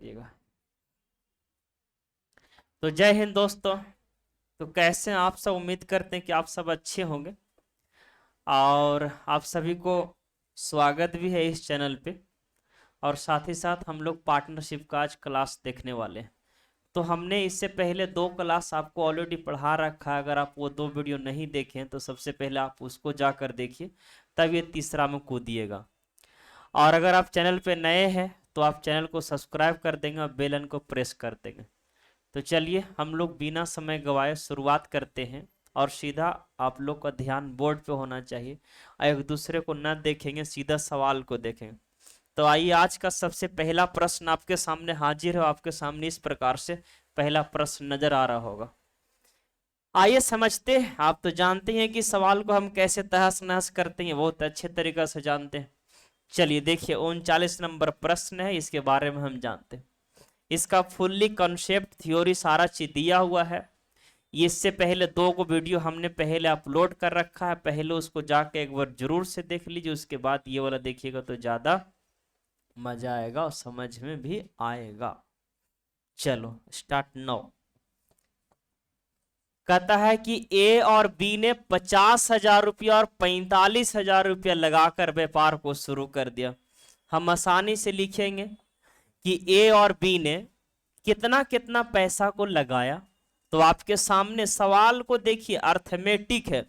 दिएगा। तो जय हिंद दोस्तों। तो कैसे हैं आप सब? उम्मीद करते हैं कि आप सब अच्छे होंगे और आप सभी को स्वागत भी है इस चैनल पे। और साथ ही साथ हम लोग पार्टनरशिप का आज क्लास देखने वाले हैं। तो हमने इससे पहले 2 क्लास आपको ऑलरेडी पढ़ा रखा है। अगर आप वो 2 वीडियो नहीं देखें तो सबसे पहले आप उसको जाकर देखिए, तब ये तीसरा में कूदिएगा। और अगर आप चैनल पे नए हैं तो आप चैनल को सब्सक्राइब कर देंगे और बेल आइकन को प्रेस कर देंगे। तो चलिए हम लोग बिना समय गवाए शुरुआत करते हैं और सीधा आप लोग का ध्यान बोर्ड पे होना चाहिए और एक दूसरे को न देखेंगे, सीधा सवाल को देखेंगे। तो आइए आज का सबसे पहला प्रश्न आपके सामने हाजिर है। आपके सामने इस प्रकार से पहला प्रश्न नजर आ रहा होगा। आइए समझते हैं। आप तो जानते हैं कि सवाल को हम कैसे तहस नहस करते हैं, बहुत अच्छे तरीके से जानते हैं। चलिए देखिए 39 नंबर प्रश्न है, इसके बारे में हम जानते हैं। इसका फुल्ली कॉन्सेप्ट थ्योरी सारा चीज दिया हुआ है। इससे पहले 2 को वीडियो हमने पहले अपलोड कर रखा है, पहले उसको जाके एक बार जरूर से देख लीजिए। उसके बाद ये वाला देखिएगा तो ज्यादा मजा आएगा और समझ में भी आएगा। चलो स्टार्ट नाउ। कहता है कि ए और बी ने 50,000 रुपया और 45,000 रुपया लगाकर व्यापार को शुरू कर दिया। हम आसानी से लिखेंगे कि ए और बी ने कितना कितना पैसा को लगाया। तो आपके सामने सवाल को देखिए, अर्थमेटिक है।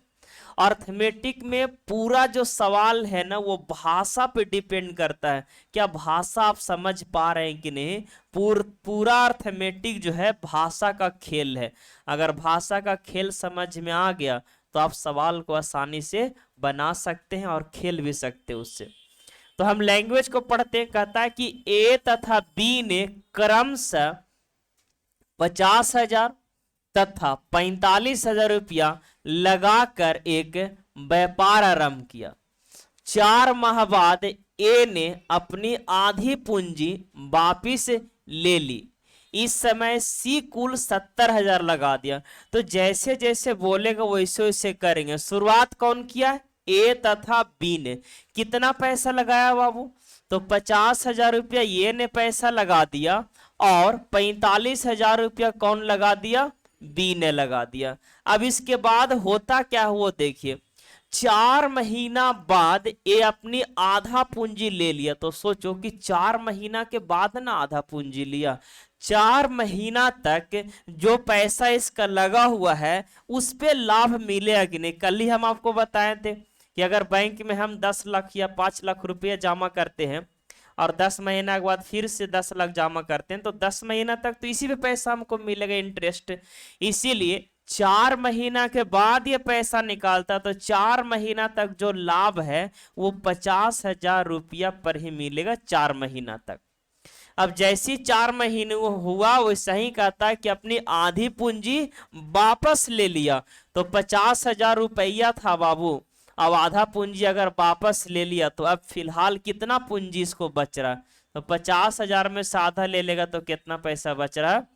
अर्थमेटिक में पूरा जो सवाल है ना वो भाषा पे डिपेंड करता है। क्या भाषा आप समझ पा रहे हैं कि नहीं? पूरा अर्थमेटिक जो है भाषा का खेल है। अगर भाषा का खेल समझ में आ गया तो आप सवाल को आसानी से बना सकते हैं और खेल भी सकते हैं उससे। तो हम लैंग्वेज को पढ़ते हैं। कहता है कि ए तथा बी ने क्रमशः 50,000 तथा 45,000 रुपया लगाकर एक व्यापार आरंभ किया। 4 माह बाद ए ने अपनी आधी पूंजी वापिस ले ली। इस समय सी कुल 70,000 लगा दिया। तो जैसे जैसे बोलेगा वैसे वैसे करेंगे। शुरुआत कौन किया? ए तथा बी ने। कितना पैसा लगाया बाबू? तो 50,000 रुपया ए ने पैसा लगा दिया और 45,000 रुपया कौन लगा दिया? बी ने लगा दिया। अब इसके बाद होता क्या हुआ देखिए। 4 महीना बाद ए अपनी आधा पूंजी ले लिया। तो सोचो कि 4 महीना के बाद ना आधा पूंजी लिया। 4 महीना तक जो पैसा इसका लगा हुआ है उस पे लाभ मिलेगा कि नहीं? कल ही हम आपको बताए थे कि अगर बैंक में हम 10 लाख या 5 लाख रुपये जमा करते हैं और 10 महीना के बाद फिर से 10 लाख जमा करते हैं तो 10 महीना तक तो इसी पे पैसा हमको मिलेगा, इंटरेस्ट। इसीलिए 4 महीना के बाद ये पैसा निकालता तो 4 महीना तक जो लाभ है वो 50,000 रुपया पर ही मिलेगा 4 महीना तक। अब जैसी 4 महीने हुआ वैसा ही कहता है कि अपनी आधी पूंजी वापस ले लिया। तो 50,000 रुपया था बाबू, अब आधा पूंजी अगर वापस ले लिया तो अब फिलहाल कितना पूंजी इसको बच रहा है? तो 50,000 में से आधा ले लेगा तो कितना पैसा बच रहा है?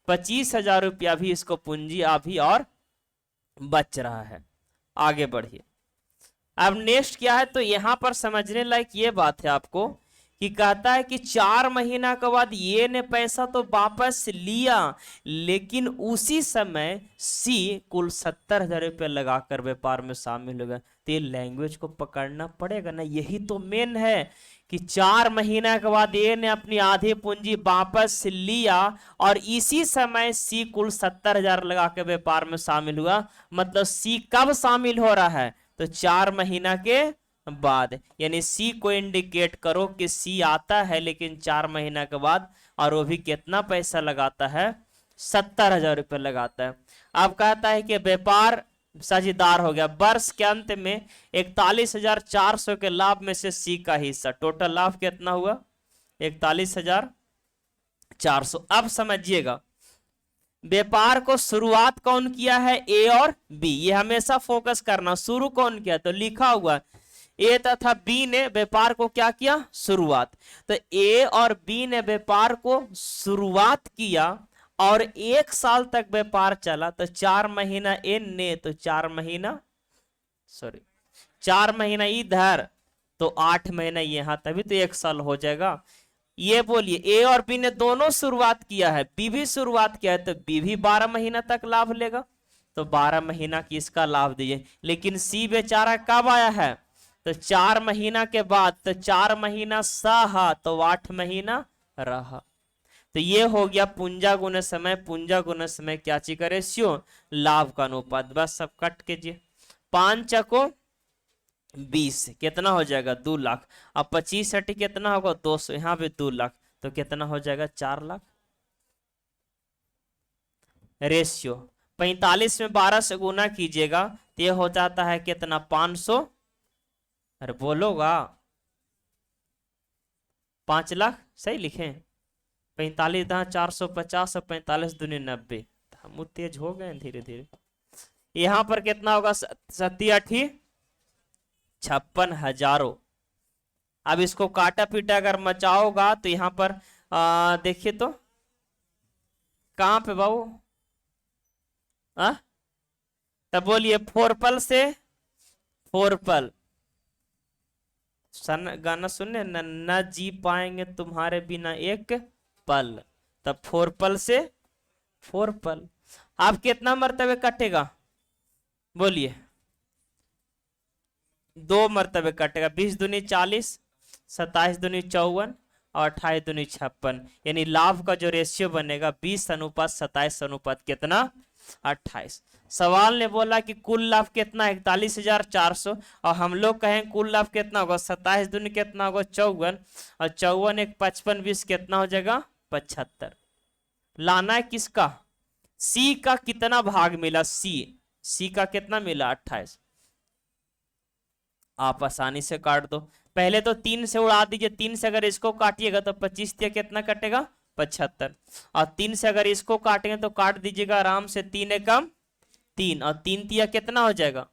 25,000 रुपया भी इसको पूंजी अभी और बच रहा है। आगे बढ़िए। अब नेक्स्ट क्या है? तो यहां पर समझने लायक ये बात है आपको कि कहता है कि 4 महीना के बाद ये ने पैसा तो वापस लिया, लेकिन उसी समय सी कुल 70,000 रुपया लगाकर व्यापार में शामिल हो गया। तो ये लैंग्वेज को पकड़ना पड़ेगा ना, यही तो मेन है कि 4 महीना के बाद ए ने अपनी आधी पूंजी वापस लिया और इसी समय सी कुल 70,000 लगा के व्यापार में शामिल हुआ। मतलब सी कब शामिल हो रहा है? तो 4 महीना के बाद। यानी सी को इंडिकेट करो कि सी आता है लेकिन 4 महीना के बाद, और वो भी कितना पैसा लगाता है? 70,000 रुपये लगाता है। अब कहता है कि व्यापार साझेदार हो गया। वर्ष के अंत में 41,400 के लाभ में से सी का हिस्सा। टोटल लाभ कितना हुआ? 41,400। अब समझिएगा व्यापार को शुरुआत कौन किया है? ए और बी। ये हमेशा फोकस करना, शुरू कौन किया? तो लिखा हुआ ए तथा बी ने व्यापार को क्या किया? शुरुआत। तो ए और बी ने व्यापार को शुरुआत किया और 1 साल तक व्यापार चला। तो 4 महीना ए ने, तो 4 महीना 4 महीना इधर, तो 8 महीना यहां, तभी तो 1 साल हो जाएगा। ये बोलिए ए और बी ने दोनों शुरुआत किया है, बी भी शुरुआत किया है, तो बी भी 12 महीना तक लाभ लेगा, तो 12 महीना की इसका लाभ दीजिए। लेकिन सी बेचारा कब आया है, तो 4 महीना के बाद, तो 4 महीना सहा तो 8 महीना रहा। तो ये हो गया पुंजा गुने समय, पुंजा गुने समय क्या चीज का रेशियो, लाभ का अनुपात। बस सब कट कीजिए, 5 चको 20 कितना हो जाएगा 2 लाख। अब 25 हटी कितना होगा 200, यहाँ पे 2 लाख, तो कितना हो जाएगा 4 लाख। रेशियो 45 में 12 से गुना कीजिएगा तो ये हो जाता है कितना 500, अरे बोलोगा 5 लाख सही लिखे। 45 दहा 450 और 45 दूनी 90, हम तेज हो गए धीरे धीरे। यहां पर कितना होगा 87 56,000। अब इसको काटा पीटा अगर मचाओगा तो यहां पर देखिए तो कहां पे बाबू, तब बोलिए 4 पल से 4 पल, गाना सुनने न जी पाएंगे तुम्हारे बिना एक पल, तब 4 पल से 4 पल। आप कितना मरतबे कटेगा बोलिए, 2 मरतबे कटेगा। 20 दूनी 40, 27 दूनी 54 और 28 दूनी 56, यानी लाभ का जो रेशियो बनेगा 20 अनुपात 27 अनुपात कितना 28। सवाल ने बोला कि कुल लाभ कितना 41,400, और हम लोग कहें कुल लाभ कितना होगा 27 दूनी कितना होगा 54, और 54 एक 55 20 कितना हो जाएगा 75। लाना है किसका, सी का कितना भाग मिला, सी का कितना मिला 28। आप आसानी से काट दो, पहले तो 3 से उड़ा दीजिए, 3 से अगर इसको काटिएगा तो 25 दिया कितना कटेगा 75, और 3 से अगर इसको काटेंगे तो काट दीजिएगा आराम से, 3 एकम 3 और 3 तिया कितना हो जाएगा,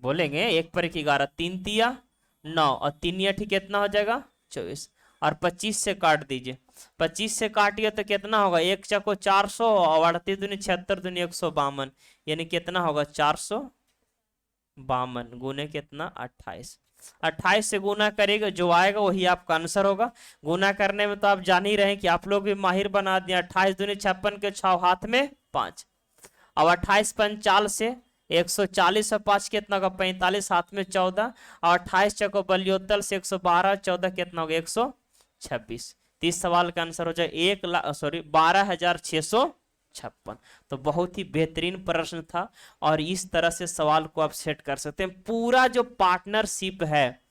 बोलेंगे 1 पर 1 11, 3 तिया 9 और 3 या ठीक कितना हो जाएगा 24, और 25 से काट दीजिए। 25 से काटिए तो कितना होगा, 1 चको 400 और 38 दूनी 76 दूनी 152, यानी कितना होगा 452 गुने कितना 28। 28 से गुना करेगा, जो आएगा वही आपका आंसर होगा। गुना करने में तो आप जान ही रहे हैं कि आप लोग भी माहिर बना दिए। 28 दूनी 56 के 6 हाथ में 5, अब 28 पंचाल से 140 और 5 कितना होगा 45 हाथ में 14, और 28 चको 72 से 112 14 कितना होगा 126। 30 सवाल का आंसर हो जाए 12,656। तो बहुत ही बेहतरीन प्रश्न था, और इस तरह से सवाल को आप सेट कर सकते हैं। पूरा जो पार्टनरशिप है,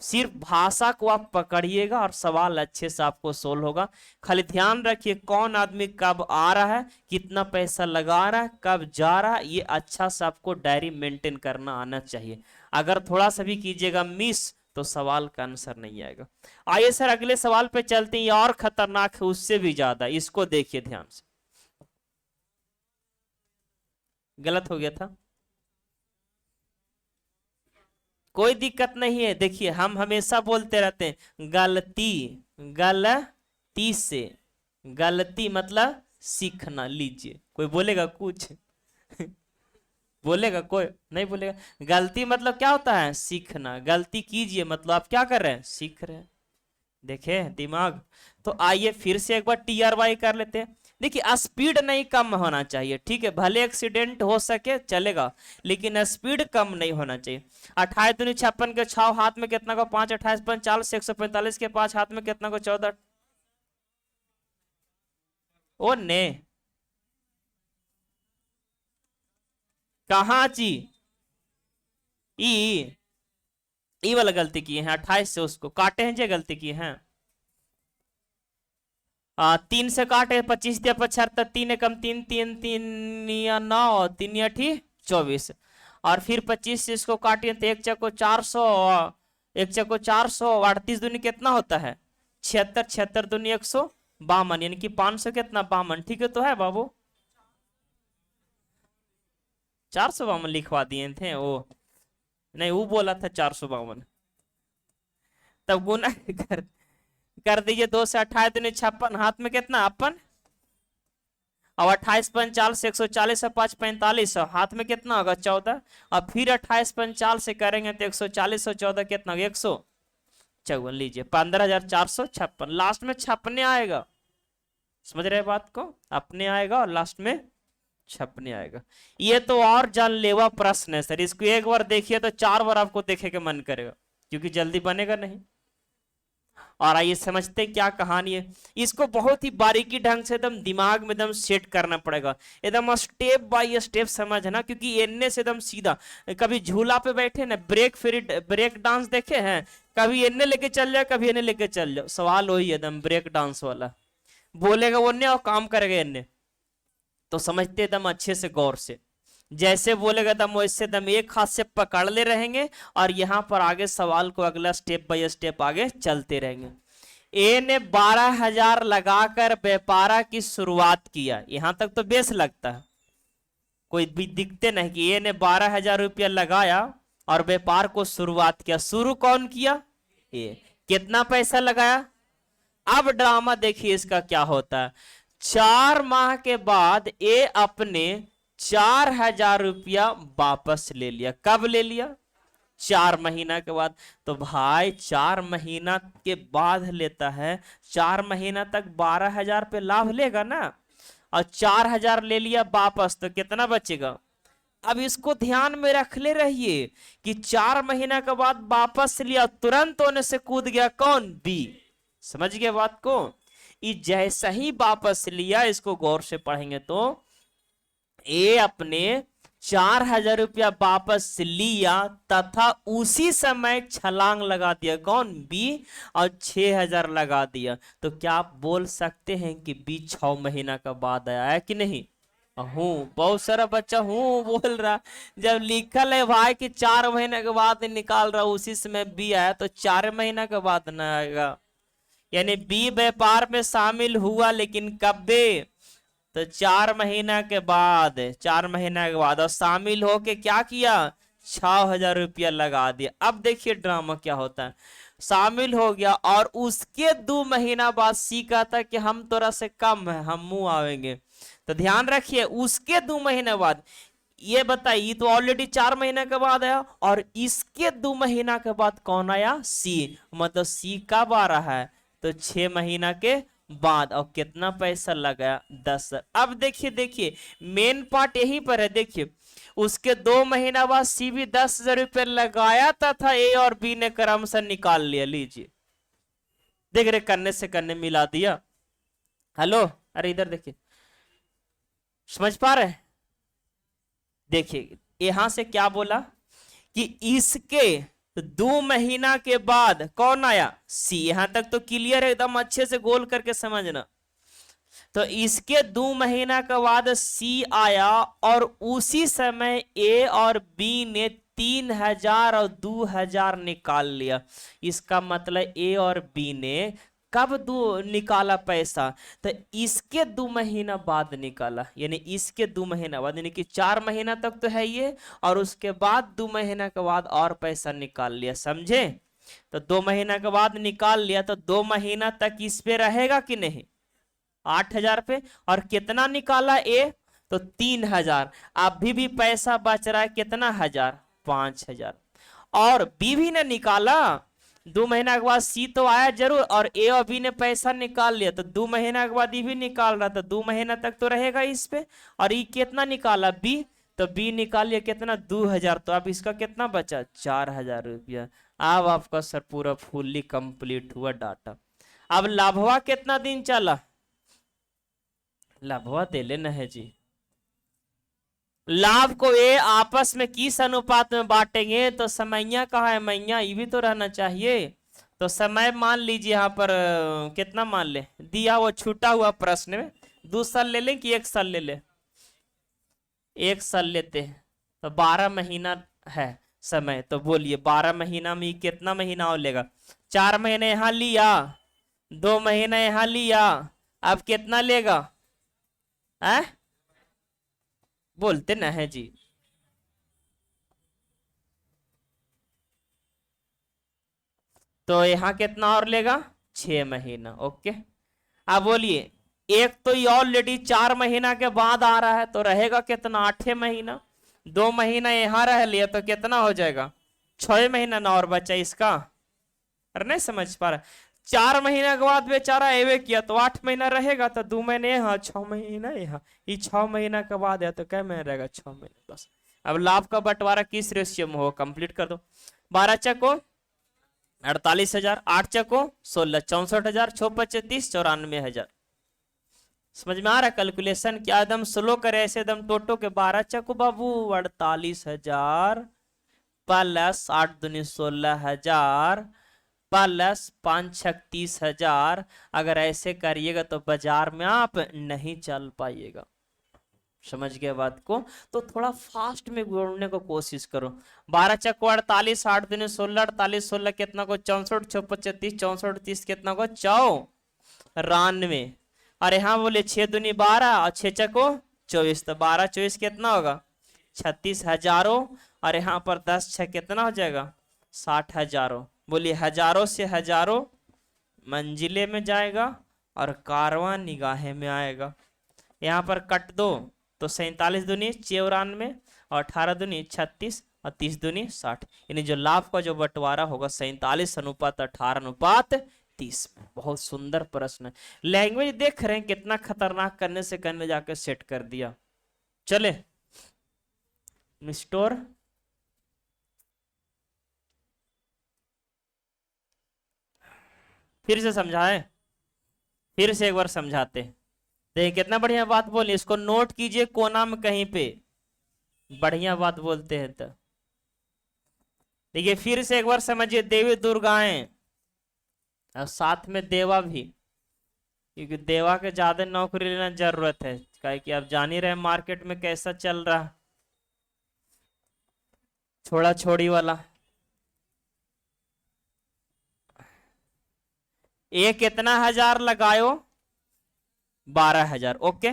सिर्फ भाषा को आप पकड़िएगा और सवाल अच्छे से आपको सोल्व होगा। खाली ध्यान रखिए कौन आदमी कब आ रहा है, कितना पैसा लगा रहा है, कब जा रहा है, ये अच्छा से आपको डायरी मेंटेन करना आना चाहिए। अगर थोड़ा सा भी कीजिएगा मिस तो सवाल का आंसर नहीं आएगा। आइए सर अगले सवाल पे चलते हैं, ये और खतरनाक है उससे भी ज्यादा, इसको देखिए ध्यान से। गलत हो गया था, कोई दिक्कत नहीं है। देखिए हम हमेशा बोलते रहते हैं गलती, गलती से, गलती मतलब सीखना। लीजिए कोई बोलेगा कुछ बोलेगा कोई नहीं बोलेगा। गलती मतलब क्या होता है सीखना, गलती कीजिए मतलब आप क्या कर रहे हैं सीख रहे हैं। देखे दिमाग। तो आइए फिर से एक बार TRY कर लेते हैं। देखिए स्पीड नहीं कम होना चाहिए, ठीक है, भले एक्सीडेंट हो सके चलेगा, लेकिन स्पीड कम नहीं होना चाहिए। 28 दूनी 56 के 6 हाथ में कितना को 5, 28 45 145 के 5 हाथ में कितना को 14। ओ ने कहा जी ई वाला गलती किए हैं, 28 से उसको काटे हैं जो गलती किए हैं। 3 से काटे 25 दिया 75, 3 एकम 3 3 3 या 9 3 या 24, और फिर 25 से इसको काटिए तो 1 चको 400, 1 चको 400, 38 दूनी कितना होता है 76, 76 दूनी 152, यानी कि 500 कितना 52, ठीक है तो है बाबू 452 लिखवा दिए थे वो, नहीं वो बोला था 452। तब गुना कर दीजिए 2 से 28 दूनी 56, हाथ में कितना अपन, और 28 45 से 140 और 5 45, हाथ में कितना होगा 14, और फिर 28 45 से करेंगे तो 140 और 14 कितना होगा 54, लीजिए 15,456, लास्ट में छपने आएगा। समझ रहे बात को, अपने आएगा और लास्ट में छपने आएगा। ये तो और जानलेवा प्रश्न है सर, इसको एक बार देखिए तो 4 बार आपको देखे के मन करेगा, क्योंकि जल्दी बनेगा नहीं। और आइए समझते हैं क्या कहानी है। इसको बहुत ही बारीकी ढंग से एकदम दिमाग में एकदम सेट करना पड़ेगा, एकदम स्टेप बाय स्टेप समझना, क्योंकि एने से एकदम सीधा। कभी झूला पे बैठे ना, ब्रेक डांस देखे हैं, कभी एने लेके चल जाओ कभी एने लेके चल जाओ, सवाल वही एकदम ब्रेक डांस वाला, बोलेगा वो और काम करेगा एने। तो समझते एकदम अच्छे से गौर से, जैसे बोलेगा दम वैसे दम एक हाथ से पकड़ ले रहेंगे और यहां पर आगे सवाल को अगला स्टेप बाय स्टेप आगे चलते रहेंगे। ए ने 12,000 लगाकर व्यापार की शुरुआत किया, यहां तक तो बेस लगता है, कोई भी दिखते नहीं कि ए ने 12,000 रुपया लगाया और व्यापार को शुरुआत किया। शुरू कौन किया? ए। कितना पैसा लगाया? अब ड्रामा देखिए इसका क्या होता है। 4 माह के बाद ए अपने 4,000 रुपया वापस ले लिया। कब ले लिया? 4 महीना के बाद। तो भाई 4 महीना के बाद लेता है, 4 महीना तक 12,000 पे लाभ लेगा ना, और 4,000 ले लिया वापस, तो कितना बचेगा? अब इसको ध्यान में रख ले रहिए कि 4 महीना के बाद वापस लिया, तुरंत होने से कूद गया कौन? बी। समझ गए बात को? ये जैसा ही वापस लिया, इसको गौर से पढ़ेंगे तो ए अपने 4,000 रुपया वापस लिया तथा उसी समय छलांग लगा दिया कौन? बी, और 6,000 लगा दिया। तो क्या आप बोल सकते हैं कि बी 6 महीना का बाद आया है कि नहीं? हूँ, बहुत सारा बच्चा हूँ बोल रहा। जब लिखल है भाई कि 4 महीने के बाद निकाल रहा, उसी समय बी आया, तो 4 महीना के बाद ना आएगा। यानी बी व्यापार में शामिल हुआ, लेकिन कब? तो 4 महीना के बाद, 4 महीना के बाद, और शामिल होके क्या किया? 6,000 रुपया लगा दिया। अब देखिए ड्रामा क्या होता है। शामिल हो गया और उसके 2 महीना बाद सी कहता कि हम तोरा से कम है, हम मुंह आवेंगे। तो ध्यान रखिए, उसके 2 महीने बाद, ये बताइए तो ऑलरेडी 4 महीने के बाद आया, और इसके 2 महीना के बाद कौन आया? सी। मतलब सी कब आ रहा है? तो 6 महीना के बाद। और कितना पैसा लगाया? 10। अब देखिए मेन पार्ट यहीं पर है। देखिए उसके 2 महीना बाद सी भी 10,000 रुपये लगाया था ए और बी ने क्रम से निकाल लिया। लीजिए देख रहे, करने से करने मिला दिया। हेलो, अरे इधर देखिए, समझ पा रहे? देखिए यहां से क्या बोला कि इसके 2 महीना के बाद कौन आया? सी। यहां तक तो क्लियर है, एकदम अच्छे से गोल करके समझना। तो इसके 2 महीना के बाद सी आया और उसी समय ए और बी ने 3,000 और 2,000 निकाल लिया। इसका मतलब ए और बी ने कब निकाला पैसा? तो इसके 2 महीना बाद निकाला, यानी इसके 2 महीना बाद, यानी कि 4 महीना तक तो है ये, और उसके बाद 2 महीना के बाद और पैसा निकाल लिया। समझे? तो 2 महीना के बाद निकाल लिया, तो 2 महीना तक इस पे रहेगा कि नहीं? 8,000 पे। और कितना निकाला ए? तो 3,000। अभी भी पैसा बच रहा है कितना? 1,000, 5,000। और बी भी ने निकाला, 2 महीना के बाद सी तो आया जरूर, और ए और बी ने पैसा निकाल लिया, तो 2 महीना के बाद ये भी निकाल रहा था, 2 महीना तक तो रहेगा इस पे। और ये कितना निकाला? बी। तो बी निकाल लिया कितना? 2,000। तो अब इसका कितना बचा? 4,000 रुपया। अब आपका सर पूरा फुल्ली कंप्लीट हुआ डाटा। अब लाभवा कितना दिन चला? लाभवा दे लेना है जी। लाभ को ए आपस में किस अनुपात में बांटेंगे? तो समैया कहा है? मैया, ये भी तो रहना चाहिए। तो समय मान लीजिए यहाँ पर कितना मान ले दिया, वो छूटा हुआ प्रश्न में 2 साल ले लें कि 1 साल ले ले? 1 साल लेते हैं। तो 12 महीना है समय, तो बोलिए 12 महीना में कितना महीना और लेगा? 4 महीने यहाँ लिया, 2 महीना यहाँ लिया, अब कितना लेगा? बोलते ना है जी। तो यहां कितना और लेगा? 6 महीना। ओके, अब बोलिए, एक तो ये ऑलरेडी 4 महीना के बाद आ रहा है, तो रहेगा कितना? 8 महीना। 2 महीना यहां रह लिया तो कितना हो जाएगा? 6 महीना ना और बचा इसका। अरे नहीं समझ पा रहा, 4 महीना के बाद बेचारा एवे किया तो 8 महीना रहेगा, तो 2 महीने यहाँ 6 महीना यहाँ, ये 6 महीना के बाद है तो क्या महीना रहेगा, 6 महीने बस। अब लाभ का बंटवारा किस रेशियो में हो, कंप्लीट कर दो। 12 चको 48,000, 8 चको 16 64,000, 6 25 30 94,000। समझ में आ रहा है कैलकुलेशन? क्या एकदम स्लो करे ऐसे एकदम टोटो के। 12 चको बाबू 48,000 प्लस 8 दूनी 16,000 प्लस 5 छक 30,000। अगर ऐसे करिएगा तो बाजार में आप नहीं चल पाइएगा। समझ गए बात को? तो थोड़ा फास्ट में जोड़ने को कोशिश करो। 12 चको 48, 8 दूनी 16, 48 16 कितना को 64, 6 25 30, 64 30 कितना को 94। और यहाँ बोले 6 दूनी 12 और 6 चको 24, तो 12 24 कितना होगा 36,000। और यहाँ पर 10 6 कितना हो जाएगा 60,000। बोलिए हजारों से हजारों मंजिले में जाएगा और कारवां निगाहें में आएगा। यहाँ पर कट दो तो 47 दूनी 94 और 18 दूनी 36 और 30 दूनी 60। यानी जो लाभ का जो बंटवारा होगा 47 अनुपात 18 अनुपात 30। बहुत सुंदर प्रश्न है। लैंग्वेज देख रहे हैं कितना खतरनाक, करने से करने जाकर सेट कर दिया। चले मिस्टर फिर से समझाएं, फिर से एक बार समझाते हैं। देखिए कितना बढ़िया बात बोली, इसको नोट कीजिए कोना में कहीं पे, बढ़िया बात बोलते हैं। तो देखिए फिर से एक बार समझिए, देवी दुर्गाएं और साथ में देवा भी, क्योंकि देवा के ज्यादा नौकरी लेना जरूरत है, क्या कि आप जान ही रहे मार्केट में कैसा चल रहा छोड़ा छोड़ी वाला। एक कितना हजार लगायो 12,000। ओके,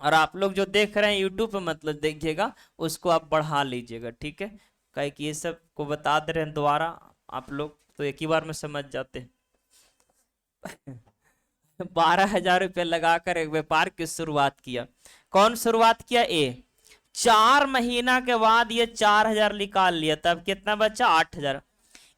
और आप लोग जो देख रहे हैं यूट्यूब पे मतलब देखिएगा, उसको आप बढ़ा लीजिएगा, ठीक है? कहीं कि ये सब को बता दे रहे हैं दोबारा, आप लोग तो एक ही बार में समझ जाते हैं। 12,000 रुपये लगाकर एक व्यापार की शुरुआत किया। कौन शुरुआत किया? ए। 4 महीना के बाद ये 4,000 निकाल लिया, तब कितना बचा 8,000।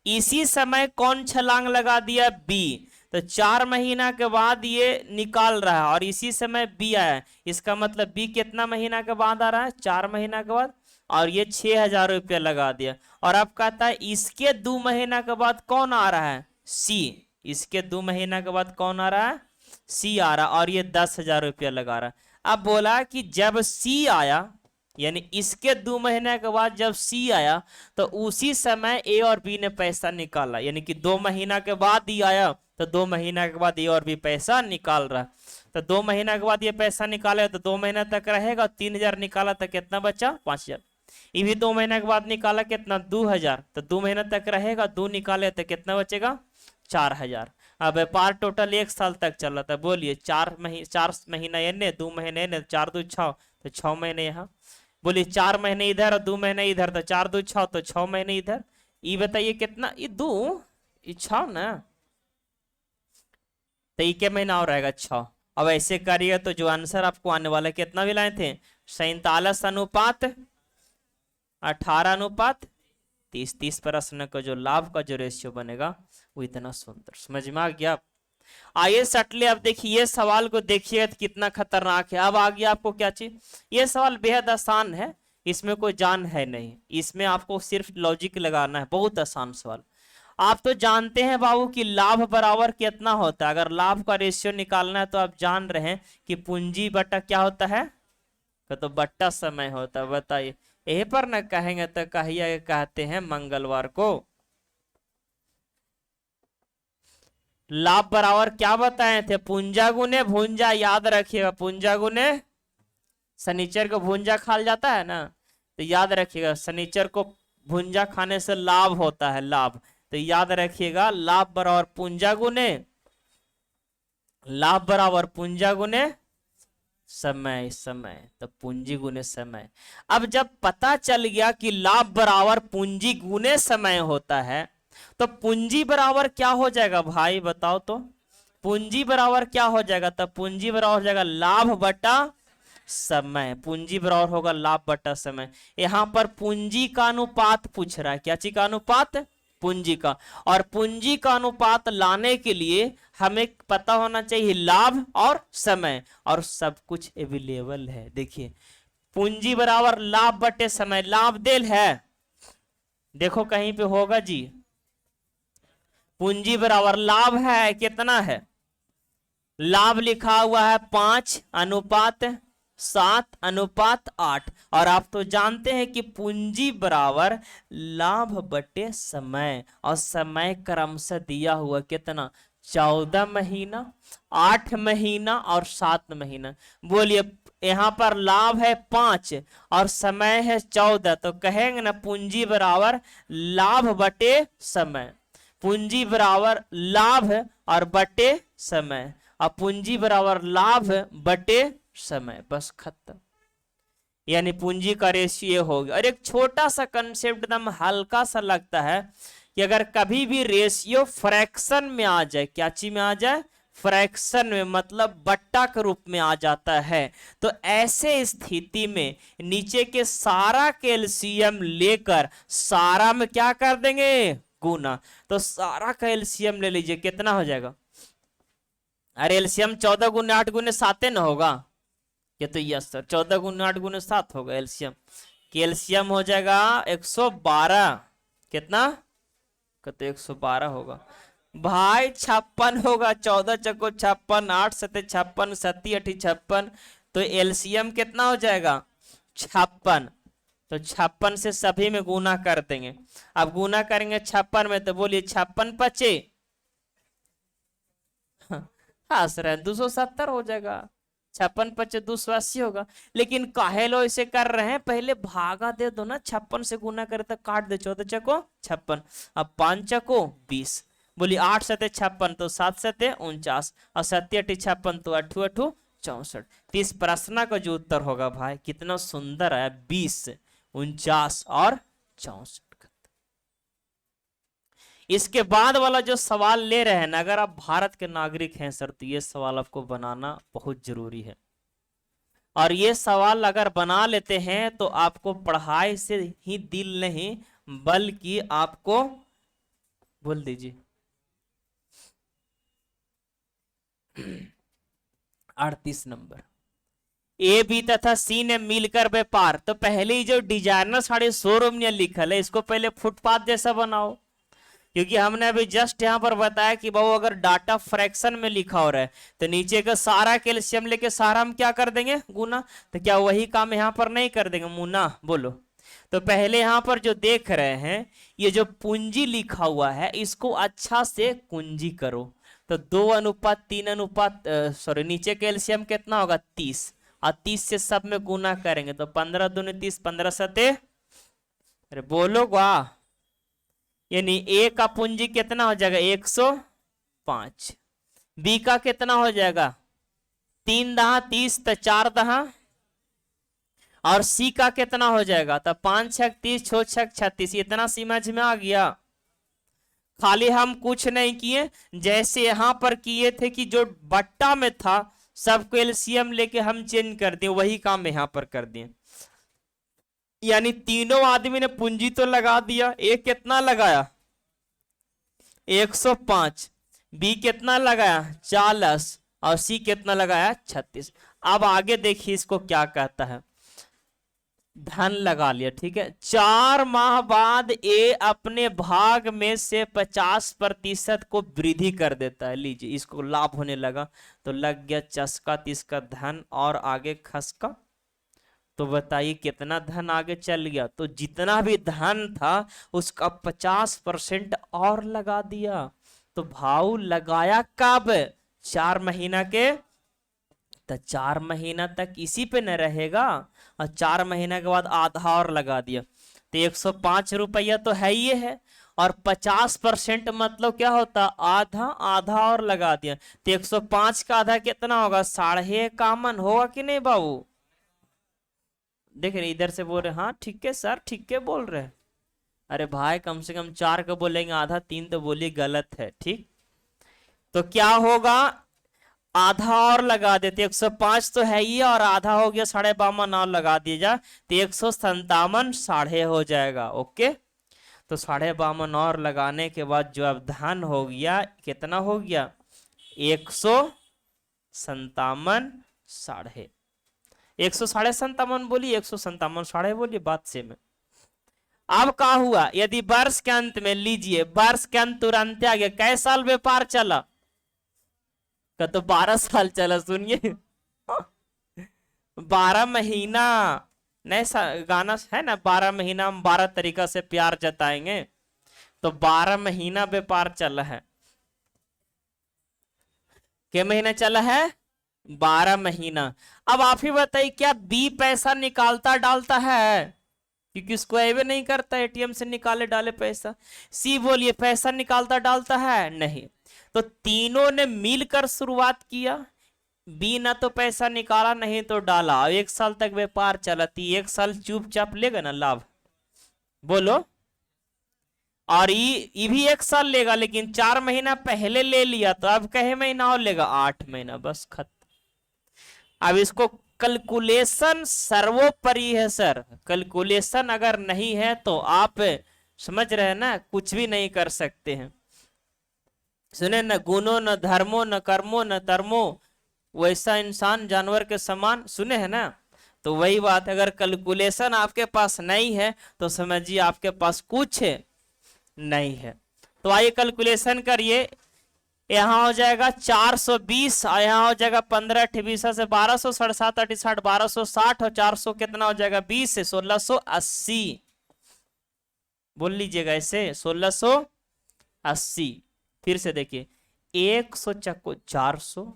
इसी समय कौन छलांग लगा दिया? बी। तो 4 महीना के बाद ये निकाल रहा है और इसी समय बी आया है, इसका मतलब बी कितना महीना के बाद आ रहा है? 4 महीना के बाद। और ये 6,000 रुपया लगा दिया। और अब कहता है इसके 2 महीना के बाद कौन आ रहा है? सी। इसके 2 महीना के बाद कौन आ रहा है? सी आ रहा, और ये 10,000 रुपया लगा रहा है। अब बोला कि जब सी आया, यानी इसके 2 महीने के बाद जब सी आया, तो उसी समय ए और बी ने पैसा निकाला। यानी कि 2 महीना के बाद ही आया, तो 2 महीना के बाद ए और बी पैसा निकाल रहा। तो 2 महीना के बाद ये पैसा निकाले तो 2 महीना तक रहेगा। 3,000 निकाला तो कितना बचा? 5,000। ये भी 2 महीने के बाद निकाला, कितना? 2,000। तो 2 महीना तक रहेगा, 2 निकाले तो कितना बचेगा? 4,000। अब व्यापार टोटल 1 साल तक चला था। बोलिए 4 महीना एने, 2 महीने एने, 4 2 6, तो 6 महीने यहाँ। बोलिए 4 महीने इधर और 2 महीने इधर, तो 4 2 6, तो 6 महीने इधर। ये बताइए कितना? ये 2 ये 6 ना, तो ये क्या महीना और रहेगा? 6। अब ऐसे करिए तो जो आंसर आपको आने वाला कितना भी लाए थे? 47 अनुपात 18 अनुपात 30। 30% का जो लाभ का जो रेशियो बनेगा वो इतना सुंदर। समझ में आ गया? आइए सटले अब देखिए, ये सवाल को देखिए कितना खतरनाक है। अब आ गया आपको क्या चीज? ये सवाल बेहद आसान है, इसमें कोई जान है नहीं, इसमें आपको सिर्फ लॉजिक लगाना है। बहुत आसान सवाल। आप तो जानते हैं बाबू कि लाभ बराबर कितना होता है। अगर लाभ का रेशियो निकालना है तो आप जान रहे हैं कि पूंजी बटा क्या होता है? तो बट्टा समय होता है। बताइए, यही पर न कहेंगे तो कहिए कहते हैं मंगलवार को। लाभ बराबर क्या बताए थे? पूंजा गुने भूंजा। याद रखिएगा, पूंजा गुने शनिचर को भूंजा खा जाता है ना, तो याद रखिएगा शनिचर को भूंजा खाने से लाभ होता है, लाभ। तो याद रखिएगा लाभ बराबर पूंजा गुने, लाभ बराबर पूंजा गुने समय। समय तो पूंजी गुने समय। अब जब पता चल गया कि लाभ बराबर पूंजी गुने समय होता है, तो पूंजी बराबर क्या हो जाएगा भाई? बताओ तो। पूंजी बराबर क्या हो जाएगा? तो पूंजी बराबर हो जाएगा लाभ बटा समय। पूंजी बराबर होगा लाभ बटा समय। यहां पर पूंजी का अनुपात पूछ रहा है। क्या चीज का अनुपात? पूंजी का। और पूंजी का अनुपात लाने के लिए हमें पता होना चाहिए लाभ और समय, और सब कुछ अवेलेबल है। देखिए पूंजी बराबर लाभ बटे समय, लाभ देल है, देखो कहीं पे होगा जी। पूंजी बराबर लाभ है, कितना है, लाभ लिखा हुआ है 5:7:8। और आप तो जानते हैं कि पूंजी बराबर लाभ बटे समय, और समय क्रमशः दिया हुआ कितना, 14 महीना, 8 महीना और 7 महीना। बोलिए यहाँ पर लाभ है 5 और समय है 14, तो कहेंगे ना पूंजी बराबर लाभ बटे समय, पूंजी बराबर लाभ और बटे समय, और पूंजी बराबर लाभ बटे समय, बस खत्म। यानी पूंजी का रेशियो हो गया। और एक छोटा सा कंसेप्ट एकदम हल्का सा लगता है कि अगर कभी भी रेशियो फ्रैक्शन में आ जाए, क्या चीज में आ जाए, फ्रैक्शन में, मतलब बट्टा के रूप में आ जाता है, तो ऐसे स्थिति में नीचे के सारा कैल्शियम लेकर सारा में क्या कर देंगे, गुना। तो सारा का एलसीएम ले लीजिए, कितना हो जाएगा, अरे एलसीएम 14 × 8 × 7 न होगा, ये तो यस सर 14 × 8 × 7 होगा एलसीएम। कैल्शियम हो जाएगा 112, कितना, तो 112 होगा भाई, 56 होगा, 14 चको 56, 8 सते 56, 7 8 56, तो एलसीएम कितना हो जाएगा 56। तो 56 से सभी में गुना कर देंगे। अब गुना करेंगे 56 में, तो बोलिए 56 पचे, हंस रहे 270 हो जाएगा, 56 पचे 280 होगा। लेकिन काहे लो इसे कर रहे हैं, पहले भागा दे दो ना, 56 से गुना करे तो काट दे, 14 चको 56, अब 5 चको 20, बोलिए 8 सते 56, तो 7 सते 49, और 7 8 56, तो 8 8 64। तो इस प्रश्न का जो उत्तर होगा भाई कितना सुंदर है, 20 49 और 64। इसके बाद वाला जो सवाल ले रहे हैं ना, अगर आप भारत के नागरिक हैं सर, तो ये सवाल आपको बनाना बहुत जरूरी है। और ये सवाल अगर बना लेते हैं तो आपको पढ़ाई से ही दिल नहीं, बल्कि आपको, बोल दीजिए 38 नंबर, ए बी तथा सी ने मिलकर व्यापार। तो पहले ही जो डिजाइनर साड़ी शोरूम ने लिखल है, इसको पहले फुटपाथ जैसा बनाओ, क्योंकि हमने अभी जस्ट यहां पर बताया कि बहु अगर डाटा फ्रैक्शन में लिखा हो रहा है तो नीचे का सारा कैल्शियम लेके सारा हम क्या कर देंगे, गुना। तो क्या वही काम यहां पर नहीं कर देंगे, मुना, बोलो। तो पहले यहां पर जो देख रहे हैं, ये जो पूंजी लिखा हुआ है इसको अच्छा से कुंजी करो। तो 2:3 सॉरी, नीचे कैल्शियम कितना होगा 30, और 30 से सब में गुना करेंगे, तो 15 दूनी 30, 15 सते, अरे बोलो वाह, यानी ए का पूंजी कितना हो जाएगा 105, बी का कितना हो जाएगा 3 दहा 30, तो 4 दहा, और सी का कितना हो जाएगा, तो 5 6 30, 6 6 36। इतना समझ में आ गया। खाली हम कुछ नहीं किए, जैसे यहां पर किए थे कि जो बट्टा में था सब कैल्शियम लेके हम चेंज कर दिए, वही काम यहां पर कर दिए। यानी तीनों आदमी ने पूंजी तो लगा दिया, ए कितना लगाया 105, बी कितना लगाया 40, और सी कितना लगाया 36। अब आगे देखिए इसको क्या कहता है, धन लगा लिया, ठीक है। 4 माह बाद ए अपने भाग में से 50% को वृद्धि कर देता है, लीजिए इसको लाभ होने लगा, तो लग गया चस्का, तिसका धन और आगे खसका। तो बताइए कितना धन आगे चल गया, तो जितना भी धन था उसका 50% और लगा दिया। तो भाव लगाया कब, 4 महीना के, तो 4 महीना तक इसी पे न रहेगा, और 4 महीना के बाद आधा और लगा दिया, तो 105 रुपया तो है ही है, और 50% मतलब क्या होता, आधा, आधा और लगा दिया, तो 105 का आधा कितना होगा 51 होगा कि नहीं बाबू। देख रहे इधर से बोल रहे हाँ ठीक है सर, ठीक है बोल रहे, अरे भाई कम से कम 4 का बोलेंगे, आधा 3 तो बोलिए गलत है, ठीक। तो क्या होगा, आधा और लगा देते, 105 तो है ही, और आधा हो गया 52 और लगा दिया जाए, तो 157 साढ़े हो जाएगा, ओके। तो 52 और लगाने के बाद जो अब धन हो गया कितना हो गया 157 साढ़े 157 बोली 157 साढ़े बोली बात से में। अब क्या हुआ यदि वर्ष के अंत में लीजिए वर्ष के अंत तुरंत आ गया कै साल व्यापार चला का तो 12 साल चला सुनिए 12 महीना नहीं गाना है ना 12 महीना हम 12 तरीका से प्यार जताएंगे तो 12 महीना व्यापार चला है क्या महीना चला है 12 महीना। अब आप ही बताइए क्या बी पैसा निकालता डालता है क्योंकि उसको एवे नहीं करता एटीएम से निकाले डाले पैसा। सी बोलिए पैसा निकालता डालता है नहीं। तो तीनों ने मिलकर शुरुआत किया बी ना तो पैसा निकाला नहीं तो डाला 1 साल तक व्यापार चलती 1 साल चुपचाप लेगा ना लाभ बोलो। और ये भी 1 साल लेगा लेकिन 4 महीना पहले ले लिया तो अब कहे महीना और लेगा 8 महीना बस खत्म। अब इसको कैलकुलेशन सर्वोपरि है सर कैलकुलेशन अगर नहीं है तो आप समझ रहे हैं ना कुछ भी नहीं कर सकते हैं। सुने न गुणों न धर्मो न कर्मो न धर्मो वैसा इंसान जानवर के समान सुने है ना। तो वही बात अगर कैलकुलेशन आपके पास नहीं है तो समझिए आपके पास कुछ नहीं है। तो आइए कैलकुलेशन करिए यहाँ हो जाएगा 420 और यहाँ हो जाएगा 15 20 से 1200 7 8 60 1260 और 400 कितना हो जाएगा 20 से 1680 बोल लीजिएगा ऐसे 1680। फिर से देखिए 100 चक्को 400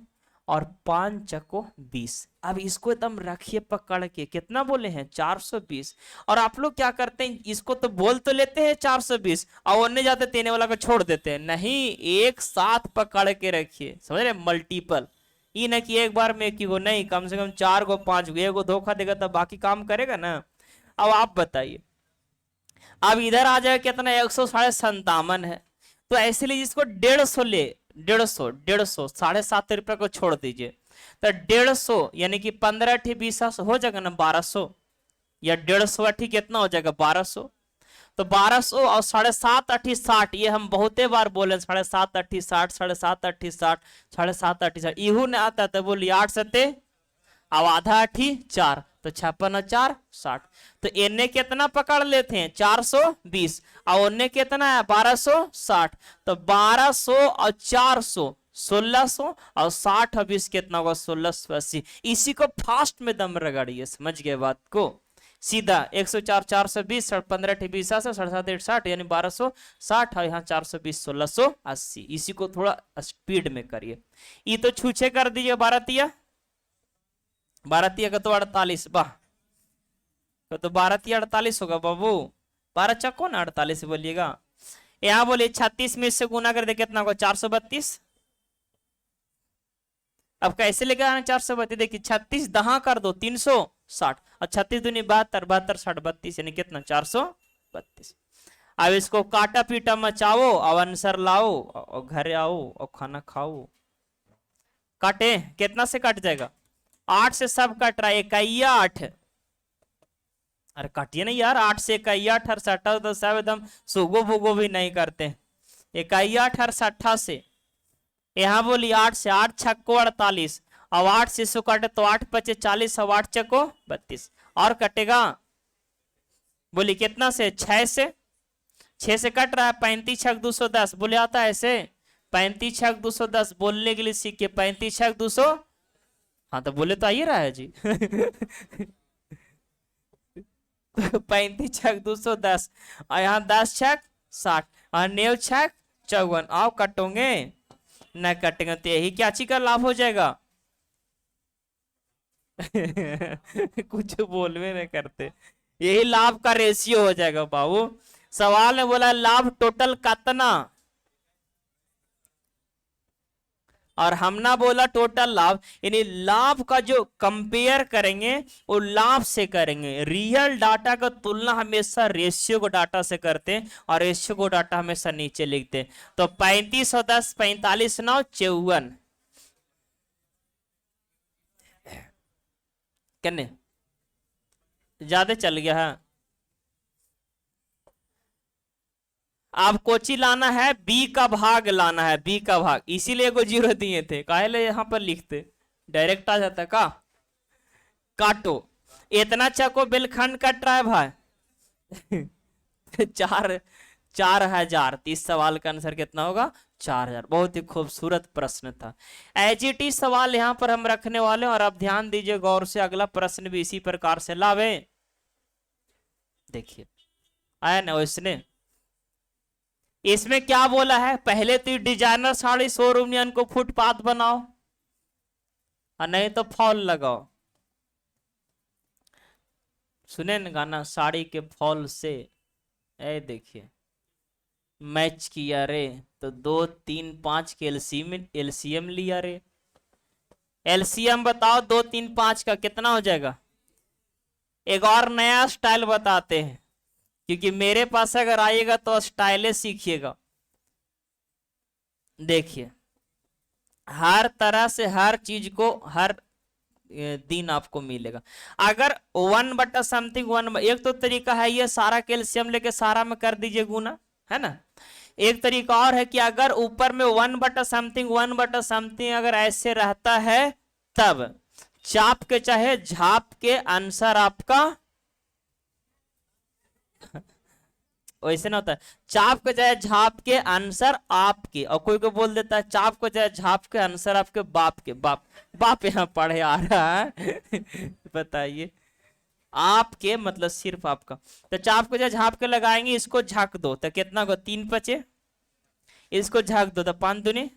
और 5 चक्को 20। अब इसको एकदम रखिए पकड़ के कितना बोले हैं 420 और आप लोग क्या करते हैं इसको तो बोल तो लेते हैं 420 और ओने जाते तेने वाला को छोड़ देते हैं नहीं एक साथ पकड़ के रखिए समझ रहे मल्टीपल ये ना कि एक बार में एक ही को नहीं कम से कम 4 को 5 को एक को धोखा देगा तब बाकी काम करेगा ना। अब आप बताइए अब इधर आ जाएगा कितना 157 है तो ऐसे लीजिए इसको 150 ले 150 7.5 को छोड़ दीजिए तो 150 यानी कि 15 ठी 20 हो जाएगा ना 1200 या 150 ठी कितना हो जाएगा 1200 तो 1200 और 7.5 8 60 ये हम बहुते बार बोले 7.5 8 60 7.5 8 60 7.5 8 60 इहू ने आता तो बोलिए 8 सते अब आधा 8 4 तो 56 और 4 60 तो इन्हें कितना पकड़ लेते हैं 420 और उन्हें कितना है 1260 तो 1200 और 400 1600 और 60 और 20 कितना होगा 1680। इसी को फास्ट में दम रगड़िए समझ गए बात को सीधा 104 420 15 20 7 60 यानी 1260 और यहाँ 420 1680 इसी को थोड़ा स्पीड में करिए। ये तो छूछे कर दीजिए 12 का तो 48 वाह तो 12 48 होगा बाबू 12 चक्को ना 48 बोलिएगा। यहाँ बोलिए 36 में इससे गुना कर दे कितना होगा 432। अब कैसे लेकर आना 432 देखिए 36 दहा कर दो 360 और 36 दूनी 72 72 60 32 यानी कितना 432। अब इसको काटा पीटा मचाओ और आंसर लाओ और घर आओ और खाना खाओ। काटे कितना से कट जाएगा 8 से सब कट रहा है 1 अरे काटिए नहीं यार 8 से 1 और 60 तो सब एकदम सुगो भुगो भी नहीं करते 1 और 60 से यहाँ बोली 8 से 8 छक्को 48 और 8 से इसको काटे तो 8 पचे 40 और 8 चक्को 32 और कटेगा बोली कितना से 6 से कट रहा है 35 छक 210 बोले आता है ऐसे 35 छक 210 बोलने के लिए सीखे 35 छक 200 हाँ तो बोले तो आइए रहा है जी 35 छक 210 और यहाँ 10 छक 60 और 9 छक 54 आओ कटोगे न कटेंगे तो यही क्या चीज का लाभ हो जाएगा कुछ बोलवे नहीं करते यही लाभ का रेशियो हो जाएगा बाबू। सवाल में बोला लाभ टोटल कितना और हमने बोला टोटल लाभ यानी लाभ का जो कंपेयर करेंगे वो लाभ से करेंगे। रियल डाटा का तुलना हमेशा रेशियो को डाटा से करते हैं और रेशियो को डाटा हमेशा नीचे लिखते हैं। तो 35 और 10 45 9 54 कहने ज्यादा चल गया है अब कोची लाना है, बी का भाग लाना है, बी का भाग, इसीलिए को जीरो दिए थे, काहे यहां पर लिखते, डायरेक्ट आ जाता का। काटो, इतना चको बिलखंड कट रहा है भाई। 4,000। तो इस सवाल का आंसर कितना होगा, 4,000। बहुत ही खूबसूरत प्रश्न था। एचईटी सवाल यहां पर हम रखने वाले हैं, और अब ध्यान दीजिए गौर से, अगला प्रश्न भी इसी प्रकार से लावे। देखिए आया ना इसने, इसमें क्या बोला है, पहले तो डिजाइनर साड़ी शोरूम को फुटपाथ बनाओ, और नहीं तो फॉल लगाओ। सुने न गाना, साड़ी के फॉल से, ए देखिए मैच किया रे, तो 2, 3, 5 के एलसीएम लिया रे। एलसीएम बताओ 2, 3, 5 का कितना हो जाएगा। एक और नया स्टाइल बताते हैं, क्योंकि मेरे पास अगर आइएगा तो स्टाइले सीखिएगा। देखिए हर तरह से हर चीज को हर दिन आपको मिलेगा। अगर 1 बटा समथिंग 1, एक तो तरीका है ये सारा कैल्शियम लेके सारा में कर दीजिए गुना, है ना। एक तरीका और है कि अगर ऊपर में 1 बटा समथिंग अगर ऐसे रहता है, तब चाप के चाहे झाप के आंसर आपका वैसे ना होता है, चाप के चाहे झाप के आंसर आपके, और कोई को बोल देता है चाप को चाहे झाप के आंसर आपके बाप के। बाप बाप यहाँ पढ़े आ रहा है। बताइए, आपके मतलब सिर्फ आपका। तो चाप को चाहे झाप के लगाएंगे, इसको झाक दो तो कितना को 3 बचे, इसको झाक दो तो 5 दूनी,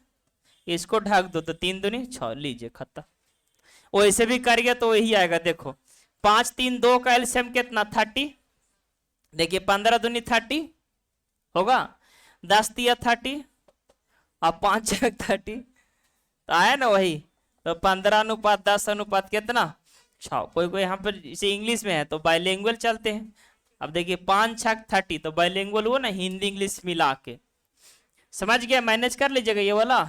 इसको ढक दो तो 3 दूनी 6, लीजिए खत्म। वैसे भी करिए तो वही आएगा। देखो 5, 3, 2 का एलसीएम कितना 30। देखिए 15 दूनी 30 होगा, 10 तिया 30 और 5 छक 30, तो आया ना वही। तो 15:10 कितना 6। कोई कोई यहाँ पर इसे इंग्लिश में है तो बाइलिंगुअल चलते हैं। अब देखिए 5 छक 30 तो बाइलिंगुअल वो ना, हिंदी इंग्लिश मिला के, समझ गया, मैनेज कर लीजिएगा ये वाला।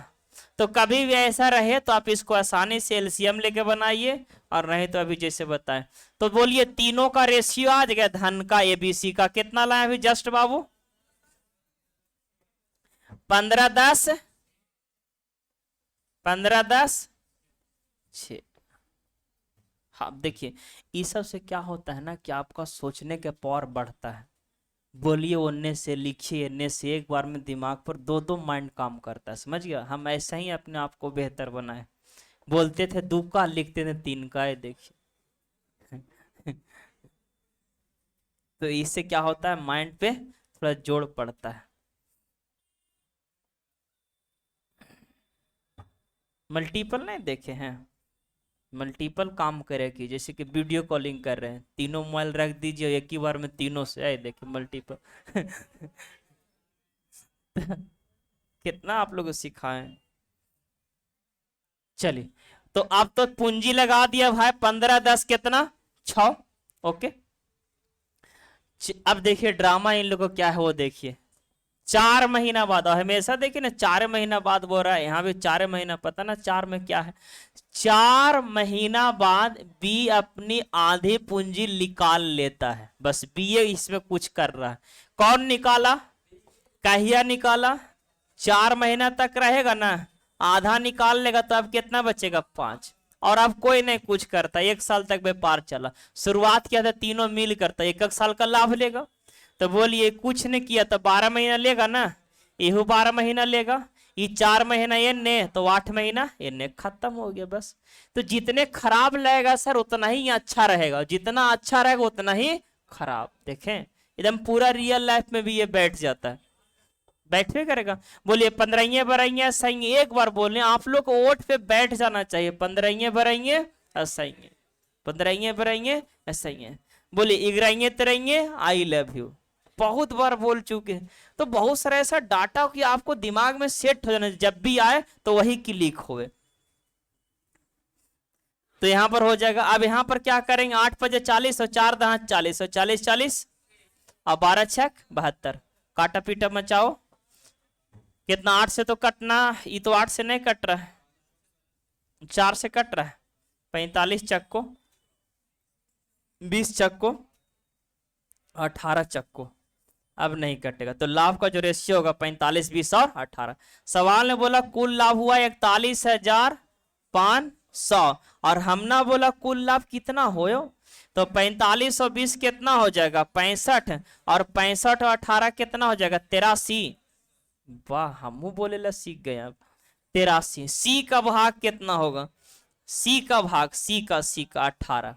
तो कभी भी ऐसा रहे तो आप इसको आसानी से एलसीएम लेके बनाइए, और नहीं तो अभी जैसे बताएं। तो बोलिए तीनों का रेशियो आ जाएगा, धन का एबीसी का कितना लाए अभी जस्ट बाबू, 15-10, 15-10 6। हाँ देखिए इस सब से क्या होता है ना कि आपका सोचने के पावर बढ़ता है। बोलिए उन्ने से लिखिए, इन्ने से, एक बार में दिमाग पर 2 माइंड काम करता है, समझ गया। हम ऐसा ही अपने आप को बेहतर बनाए। बोलते थे 2 का, लिखते थे 3 का, ये देखिए। तो इससे क्या होता है, माइंड पे थोड़ा जोड़ पड़ता है। मल्टीपल नहीं देखे हैं, मल्टीपल काम करे कि जैसे कि वीडियो कॉलिंग कर रहे हैं, तीनों मोबाइल रख दीजिए एक ही बार में तीनों से, आए देखिए मल्टीपल। कितना आप लोगों को सिखाएं। चलिए तो अब तो पूंजी लगा दिया भाई, 15-10 कितना 6। ओके अब देखिए ड्रामा इन लोगों को क्या है वो देखिए। 4 महीना बाद, और हमेशा देखिए ना 4 महीना बाद बोल रहा है, यहाँ भी 4 महीना, पता ना 4 में क्या है। 4 महीना बाद बी अपनी आधी पूंजी निकाल लेता है, बस बी इसमें कुछ कर रहा है। कौन निकाला, कहिया निकाला, 4 महीना तक रहेगा ना, आधा निकाल लेगा तो अब कितना बचेगा 5। और अब कोई नहीं कुछ करता, 1 साल तक व्यापार चला, शुरुआत किया था तीनों मिल करता, 1 साल का लाभ लेगा। तो बोलिए कुछ नहीं किया तो 12 महीना लेगा ना, यहू 12 महीना लेगा, ये 4 महीना इन्ने तो 8 महीना इन्ने, खत्म हो गया बस। तो जितने खराब लगेगा सर उतना ही अच्छा रहेगा, जितना अच्छा रहेगा उतना ही खराब। देखें एकदम पूरा रियल लाइफ में भी ये बैठ जाता है, बैठे करेगा। बोलिए 15 बराइए सही, एक बार बोले आप लोग को वोट पे बैठ जाना चाहिए, 15 बराइए सही, 15 बराइए सही। बोलिए 11 तेरह आई लव यू, बहुत बार बोल चुके हैं। तो बहुत सारा ऐसा डाटा कि आपको दिमाग में सेट हो जाना, जब भी आए तो वही क्लिक होवे। तो यहां पर हो जाएगा। अब यहां पर क्या करेंगे, 8×5 = 40 और 4×10 = 40, 40 और 12×6 = 72। काटा पीटा मचाओ, कितना 8 से तो कटना, ये तो 8 से नहीं कट रहा है, 4 से कट रहा है। 45 चक्को, 20 चक्को, 18 चक्को, अब नहीं कटेगा, तो लाभ का जो रेशियो होगा 45, 20 और 18। सवाल ने बोला कुल लाभ हुआ 41,500 और हमने बोला कुल लाभ कितना हो, तो 45 और 20 कितना हो जाएगा 65, और 65 और 18 कितना हो जाएगा 83। वाह, हम बोले ला सीख गए अब। 83, सी का भाग कितना होगा, सी का भाग, सी का 18,